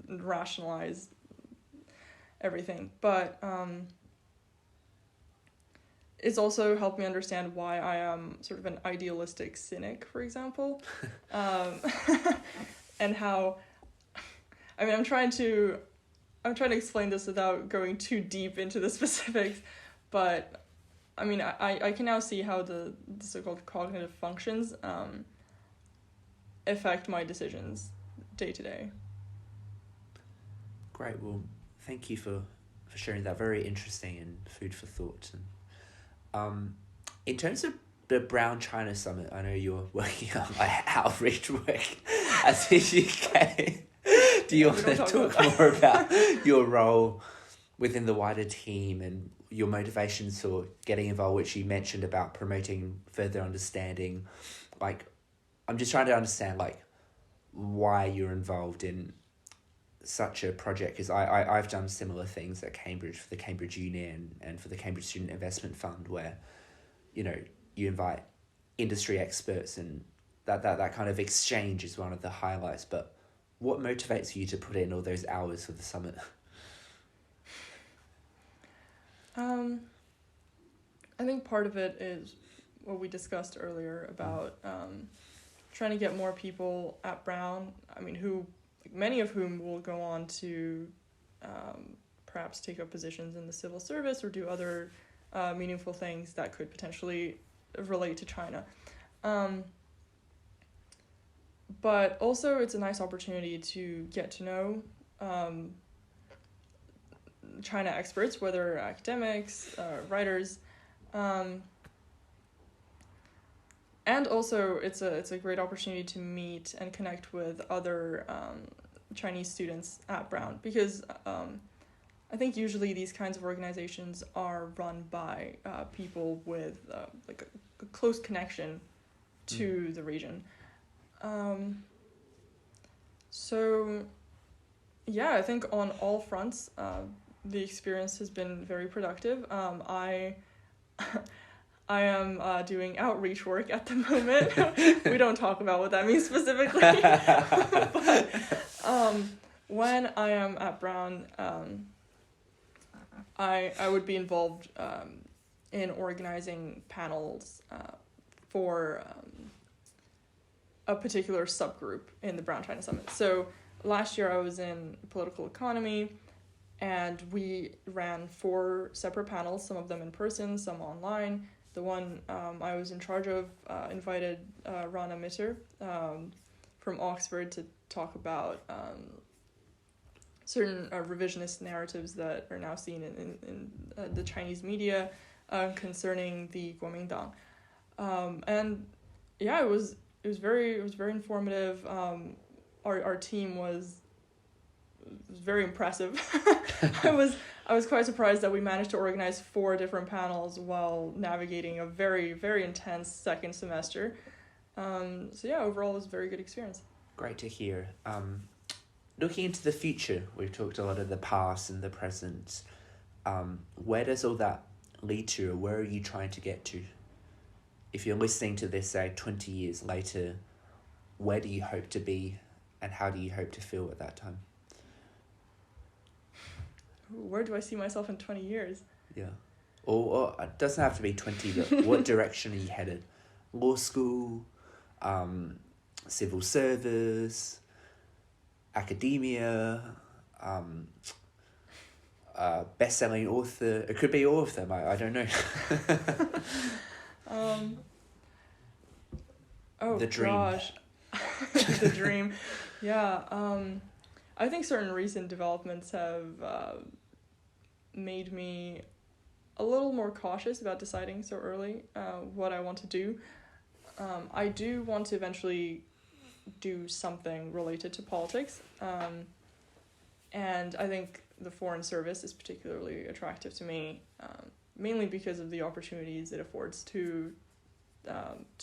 rationalize everything. But it's also helped me understand why I am sort of an idealistic cynic, for example. And how, I'm trying to explain this without going too deep into the specifics, but I can now see how the so-called cognitive functions affect my decisions day to day. Great. Well, thank you for sharing that. Very interesting and food for thought. And in terms of the Brown China Summit, I know you're working on outreach work as the UK. Do you want to talk more about your role within the wider team and your motivations for getting involved, which you mentioned about promoting further understanding? I'm just trying to understand why you're involved in such a project, because I've done similar things at Cambridge for the Cambridge Union and for the Cambridge Student Investment Fund, where you invite industry experts and that kind of exchange is one of the highlights. But what motivates you to put in all those hours for the summit? I think part of it is what we discussed earlier about trying to get more people at Brown, many of whom will go on to perhaps take up positions in the civil service or do other meaningful things that could potentially relate to China. but also it's a nice opportunity to get to know China experts, whether academics, writers, and also it's a great opportunity to meet and connect with other Chinese students at Brown, because I think usually these kinds of organizations are run by people with like a close connection to the region. So yeah, I think on all fronts, the experience has been very productive. I am doing outreach work at the moment. We don't talk about what that means specifically. But when I am at Brown, I would be involved in organizing panels for a particular subgroup in the Brown China Summit. So last year I was in political economy, and we ran 4 separate panels, some of them in person, some online. The one I was in charge of invited Rana Mitter from Oxford to talk about certain revisionist narratives that are now seen in the Chinese media concerning the Kuomintang. And yeah, it was very informative. Our team was very impressive. I was quite surprised that we managed to organize 4 different panels while navigating a very, very intense second semester. So yeah, overall it was a very good experience. Great to hear. Looking into the future, we've talked a lot of the past and the present. Where does all that lead to, or where are you trying to get to? If you're listening to this, say, 20 years later, where do you hope to be, and how do you hope to feel at that time? Where do I see myself in 20 years? Yeah. Or it doesn't have to be 20, but what direction are you headed? Law school, civil service, academia, best-selling author. It could be all of them. I don't know. Oh, the dream. Gosh. The dream. Yeah. I think certain recent developments have made me a little more cautious about deciding so early what I want to do. I do want to eventually do something related to politics. And I think the foreign service is particularly attractive to me, mainly because of the opportunities it affords to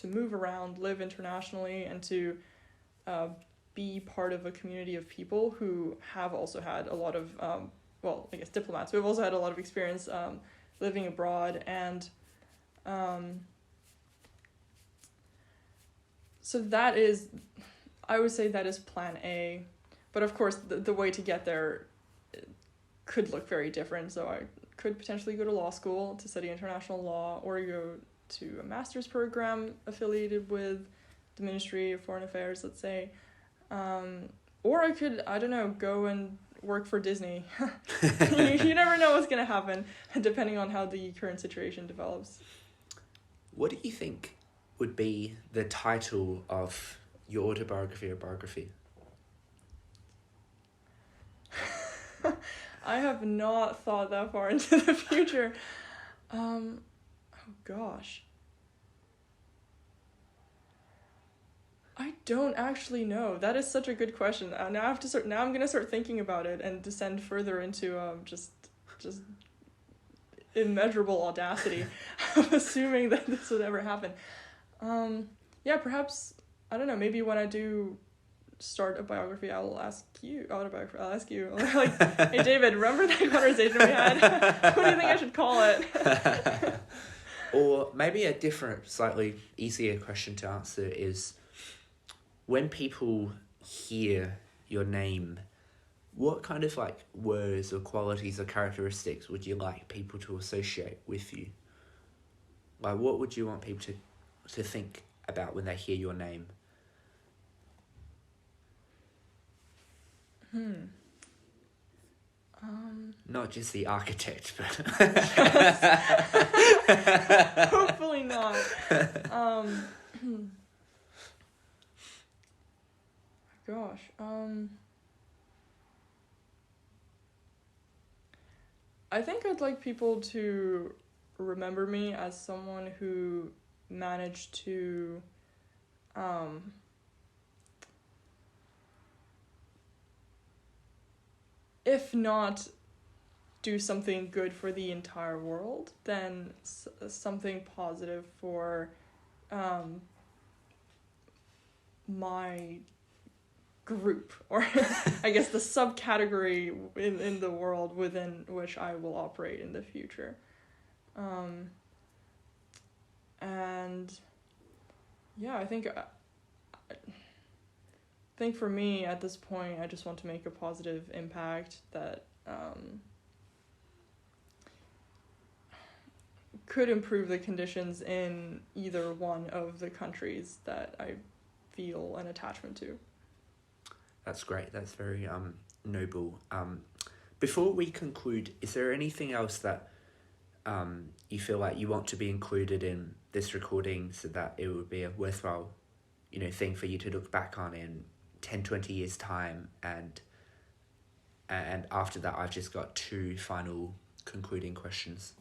move around, live internationally, and to be part of a community of people who have also had a lot of, diplomats who have also had a lot of experience living abroad. And so that is, I would say that is plan A. But of course, the way to get there could look very different. So I could potentially go to law school to study international law, or go to a master's program affiliated with the Ministry of Foreign Affairs, let's say. Or I could, I don't know, go and work for Disney. You never know what's going to happen, depending on how the current situation develops. What do you think would be the title of your autobiography or biography? I have not thought that far into the future. Oh gosh. I don't actually know. That is such a good question. Now I'm gonna start thinking about it and descend further into just immeasurable audacity of assuming that this would ever happen. Yeah, perhaps, I don't know, maybe when I do start a biography, I'll ask you, like, hey David, remember that conversation we had? What do you think I should call it? Or maybe a different, slightly easier question to answer is, when people hear your name, what kind of like words or qualities or characteristics would you like people to associate with you? Like, what would you want people to think about when they hear your name? Not just the architect, but hopefully not. gosh. I think I'd like people to remember me as someone who managed to if not do something good for the entire world, then something positive for my group, or I guess the subcategory in the world within which I will operate in the future. And yeah, I think for me at this point, I just want to make a positive impact that could improve the conditions in either one of the countries that I feel an attachment to. That's great. That's very noble. Before we conclude, is there anything else that you feel like you want to be included in this recording so that it would be a worthwhile, thing for you to look back on in 10, 20 years' time? And after that, I've just got 2 final concluding questions.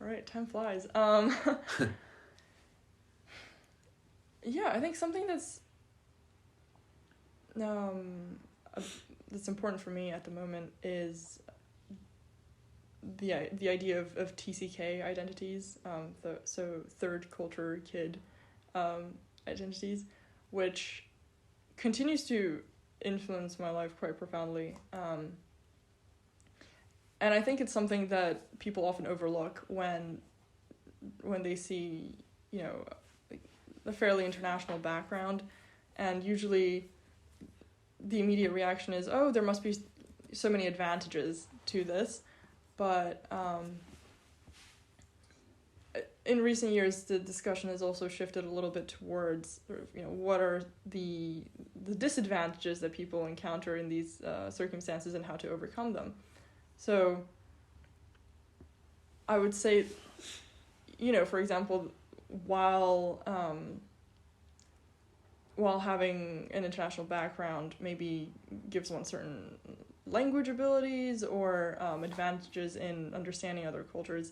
All right, time flies. Yeah, I think something that's important for me at the moment is the idea of TCK identities, so third culture kid identities, which continues to influence my life quite profoundly. And I think it's something that people often overlook when they see, a fairly international background, and usually the immediate reaction is, oh, there must be so many advantages to this. But in recent years, the discussion has also shifted a little bit towards, what are the disadvantages that people encounter in these circumstances and how to overcome them. So I would say, for example, while having an international background maybe gives one certain language abilities or advantages in understanding other cultures,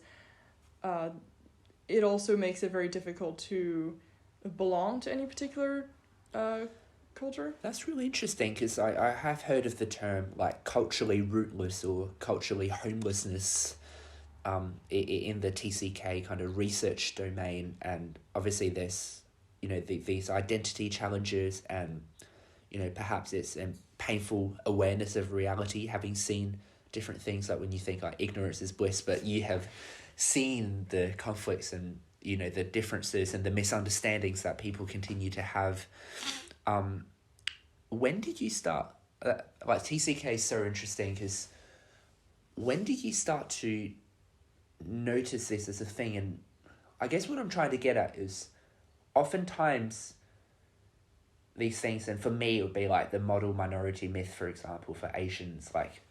it also makes it very difficult to belong to any particular culture. That's really interesting, because I have heard of the term like culturally rootless or culturally homelessness in the TCK kind of research domain, and obviously there's these identity challenges, and perhaps it's a painful awareness of reality, having seen different things, like when you think like ignorance is bliss, but you have seen the conflicts and the differences and the misunderstandings that people continue to have. When did you start, like TCK is so interesting, because when did you start to notice this as a thing? And I guess what I'm trying to get at is, oftentimes these things, and for me it would be like the model minority myth, for example, for Asians, like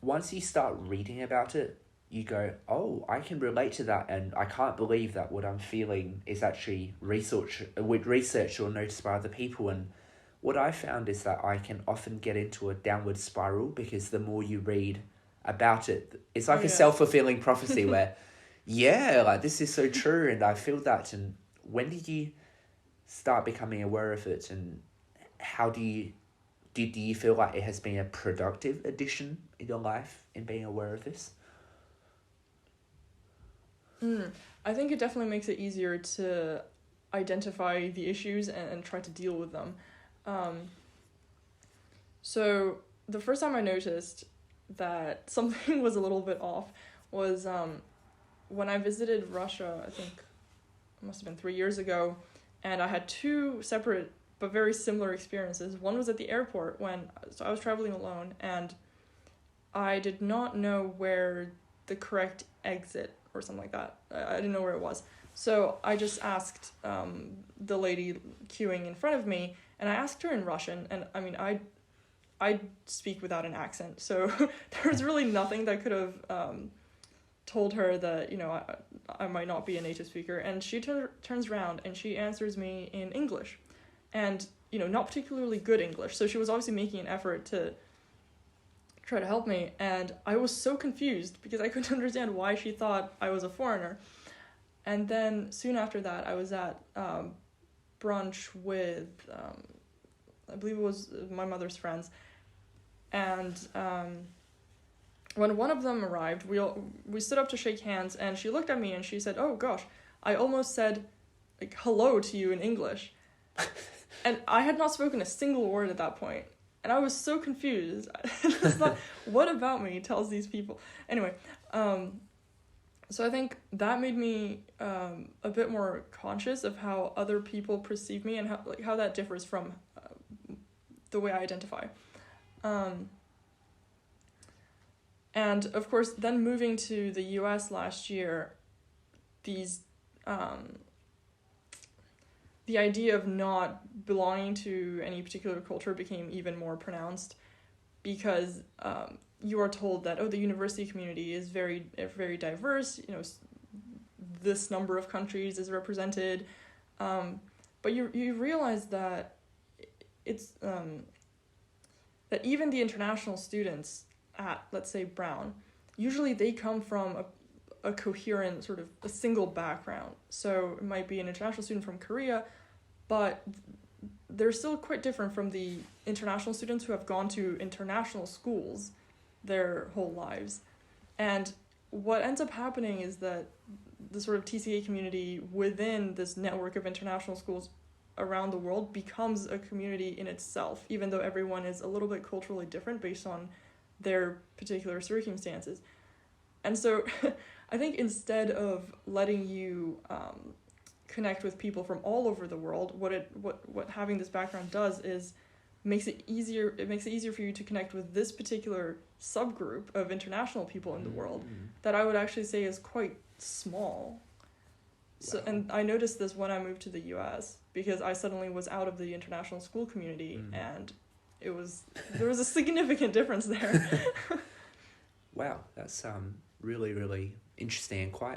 once you start reading about it, you go, oh, I can relate to that, and I can't believe that what I'm feeling is actually researched or noticed by other people. And what I found is that I can often get into a downward spiral, because the more you read about it, it's like a self-fulfilling prophecy where, like this is so true and I feel that. And when did you start becoming aware of it, and how do you feel like it has been a productive addition in your life in being aware of this? I think it definitely makes it easier to identify the issues and try to deal with them. So the first time I noticed that something was a little bit off was when I visited Russia, I think it must have been 3 years ago, and I had 2 separate but very similar experiences. One was at the airport so I was traveling alone, and I did not know where the correct exit or something like that. I didn't know where it was. So I just asked the lady queuing in front of me, and I asked her in Russian, and I mean, I speak without an accent, so there was really nothing that could have told her that, I might not be a native speaker. And she turns around and she answers me in English. And not particularly good English. So she was obviously making an effort to try to help me. And I was so confused because I couldn't understand why she thought I was a foreigner. And then soon after that, I was at brunch with, I believe it was my mother's friends. And when one of them arrived, we stood up to shake hands, and she looked at me and she said, "Oh gosh, I almost said like hello to you in English." And I had not spoken a single word at that point. And I was so confused. I just thought, what about me tells these people? Anyway, so I think that made me a bit more conscious of how other people perceive me and how that differs from the way I identify. And of course, then moving to the US last year, these the idea of not belonging to any particular culture became even more pronounced, because you are told that, the university community is very, very diverse, this number of countries is represented, but you realize that it's that even the international students at, let's say, Brown, usually they come from a coherent sort of a single background. So it might be an international student from Korea, but they're still quite different from the international students who have gone to international schools their whole lives. And what ends up happening is that the sort of TCA community within this network of international schools around the world becomes a community in itself, even though everyone is a little bit culturally different based on their particular circumstances. And so I think instead of letting you connect with people from all over the world, what having this background does is makes it easier for you to connect with this particular subgroup of international people in the world that I would actually say is quite small. So, and I noticed this when I moved to the US, because I suddenly was out of the international school community, and there was a significant difference there. Wow, that's really, really interesting and quite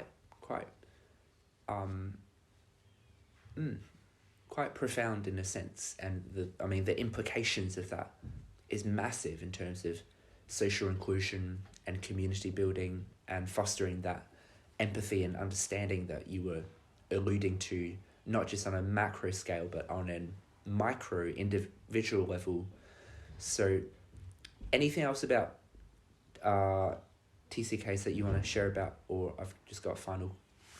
profound in a sense, and the implications of that is massive in terms of social inclusion and community building and fostering that empathy and understanding that you were alluding to, not just on a macro scale but on a micro individual level. So anything else about TCKs that you want to share about, or I've just got final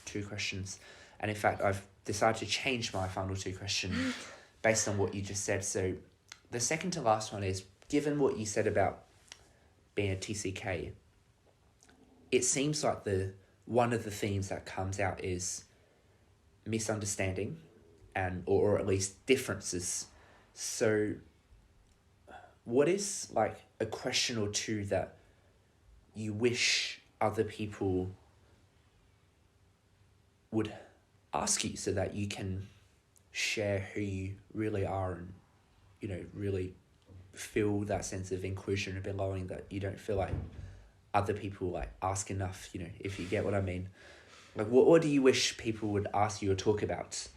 2 questions, and in fact I've decided to change my final 2 questions based on what you just said. So the second to last one is, given what you said about being a TCK, it seems like one of the themes that comes out is misunderstanding or at least differences. So what is like a question or two that you wish other people would ask you so that you can share who you really are and, really feel that sense of inclusion and belonging, that you don't feel like other people ask enough, if you get what I mean? Like, what do you wish people would ask you or talk about?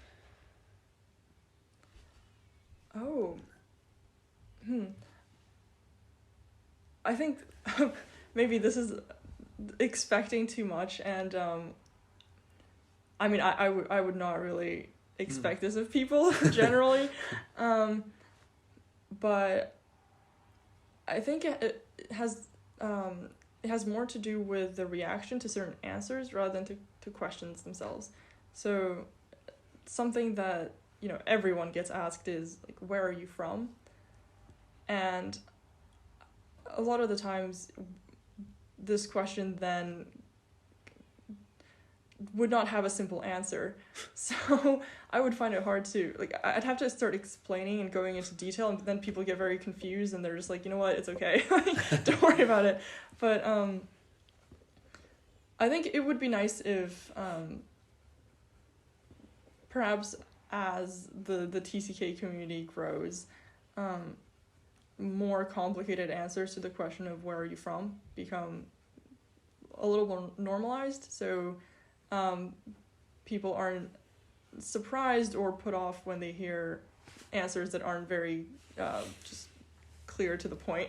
I think maybe this is expecting too much, and I would not really expect this of people generally, but I think it has more to do with the reaction to certain answers rather than to questions themselves. So something that everyone gets asked is like, where are you from? And a lot of the times this question then would not have a simple answer. So I would find it hard to, I'd have to start explaining and going into detail, and then people get very confused and they're just like, you know what, it's okay. Don't worry about it. But I think it would be nice if perhaps as the TCK community grows, more complicated answers to the question of where are you from become a little more normalized, so people aren't surprised or put off when they hear answers that aren't very just clear to the point.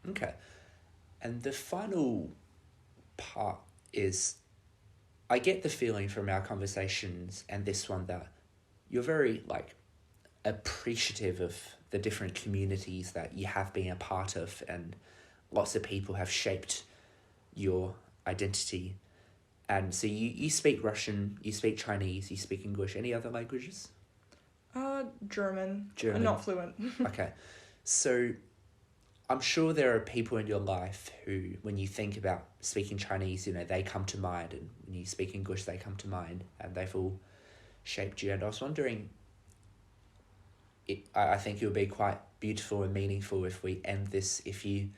Okay. And the final part is, I get the feeling from our conversations and this one that you're very appreciative of the different communities that you have been a part of, and lots of people have shaped your identity. And so you speak Russian, you speak Chinese, you speak English. Any other languages? German. German. Not fluent. Okay. So I'm sure there are people in your life who, when you think about speaking Chinese, they come to mind, and when you speak English, they come to mind, and they've all shaped you. And I was wondering, I think it would be quite beautiful and meaningful if we end this, if you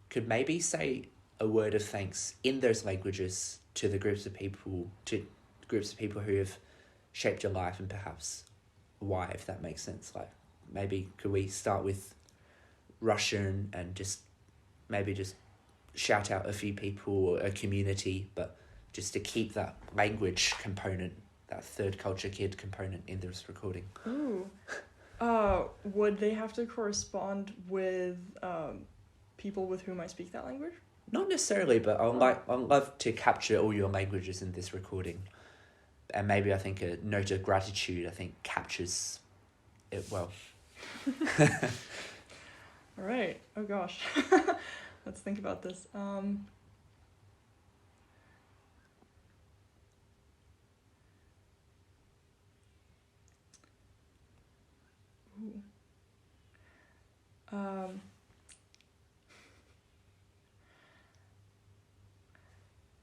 could maybe say a word of thanks in those languages to groups of people who have shaped your life, and perhaps why, if that makes sense. Maybe could we start with Russian and just shout out a few people or a community, but just to keep that language component, that third culture kid component in this recording. Ooh. Would they have to correspond with people with whom I speak that language? Not necessarily, but I'd love to capture all your languages in this recording. And maybe I think a note of gratitude, captures it well. All right. Oh gosh. Let's think about this.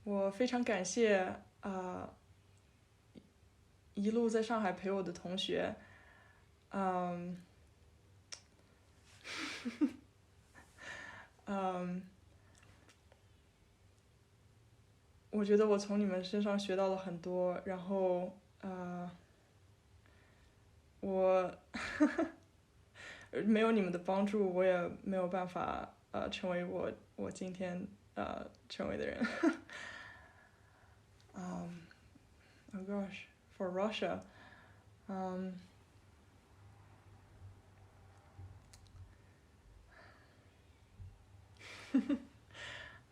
我非常感谢一路在上海陪我的同学，我觉得我从你们身上学到了很多，然后我没有你们的帮助，我也没有办法成为我今天成为的人。Oh gosh, for Russia, I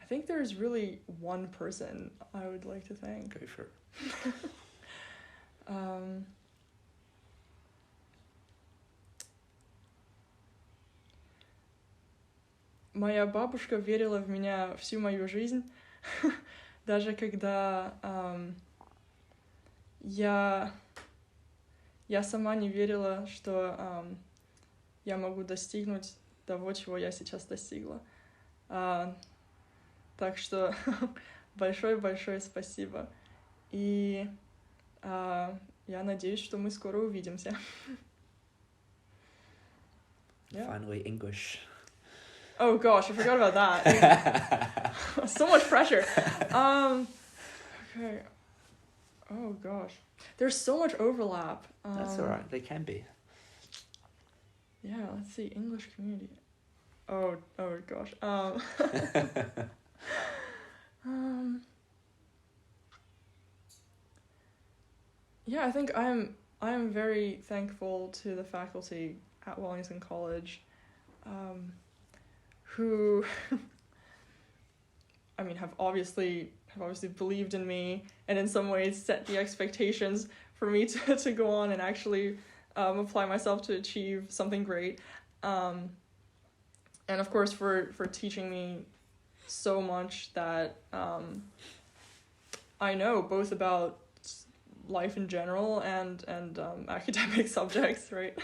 think there's really one person I would like to thank. Go for it. Моя бабушка верила в меня всю мою жизнь, даже когда я сама не верила, что я могу достигнуть того, чего я сейчас достигла. Так что большое-большое спасибо. И я надеюсь, что мы скоро увидимся. Finally, English. Oh gosh, I forgot about that. So much pressure. Okay. Oh gosh. There's so much overlap. That's all right. They can be. Yeah, let's see. English community. Oh gosh. Yeah, I think I am very thankful to the faculty at Wellington College, who I mean have obviously believed in me, and in some ways set the expectations for me to go on and actually apply myself to achieve something great, and of course for teaching me so much that I know, both about life in general and academic subjects, right?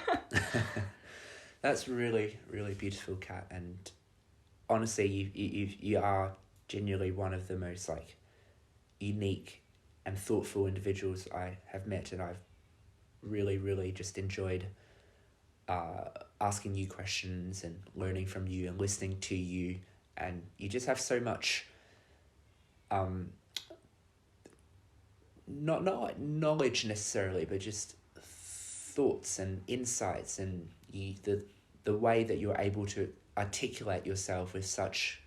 That's really, really beautiful, Kat, and honestly, you are genuinely one of the most unique and thoughtful individuals I have met, and I've really, really just enjoyed asking you questions and learning from you and listening to you, and you just have so much not knowledge necessarily, but just thoughts and insights, and the way that you're able to articulate yourself with such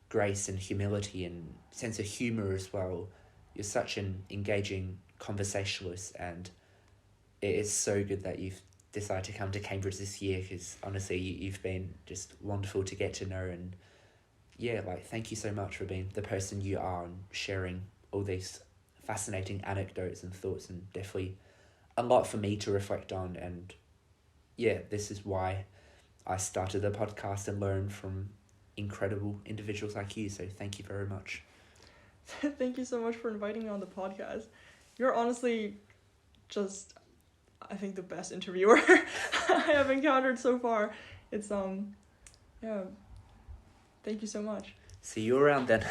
grace and humility and sense of humor as well. You're such an engaging conversationalist, and it is so good that you've decided to come to Cambridge this year, because honestly, you've been just wonderful to get to know. And yeah, like, thank you so much for being the person you are and sharing all these fascinating anecdotes and thoughts, and definitely a lot for me to reflect on. And yeah, this is why I started the podcast and learn from incredible individuals like you. So thank you very much. Thank you so much for inviting me on the podcast. You're honestly just, I think, the best interviewer I have encountered so far. It's yeah. Thank you so much. See you around then.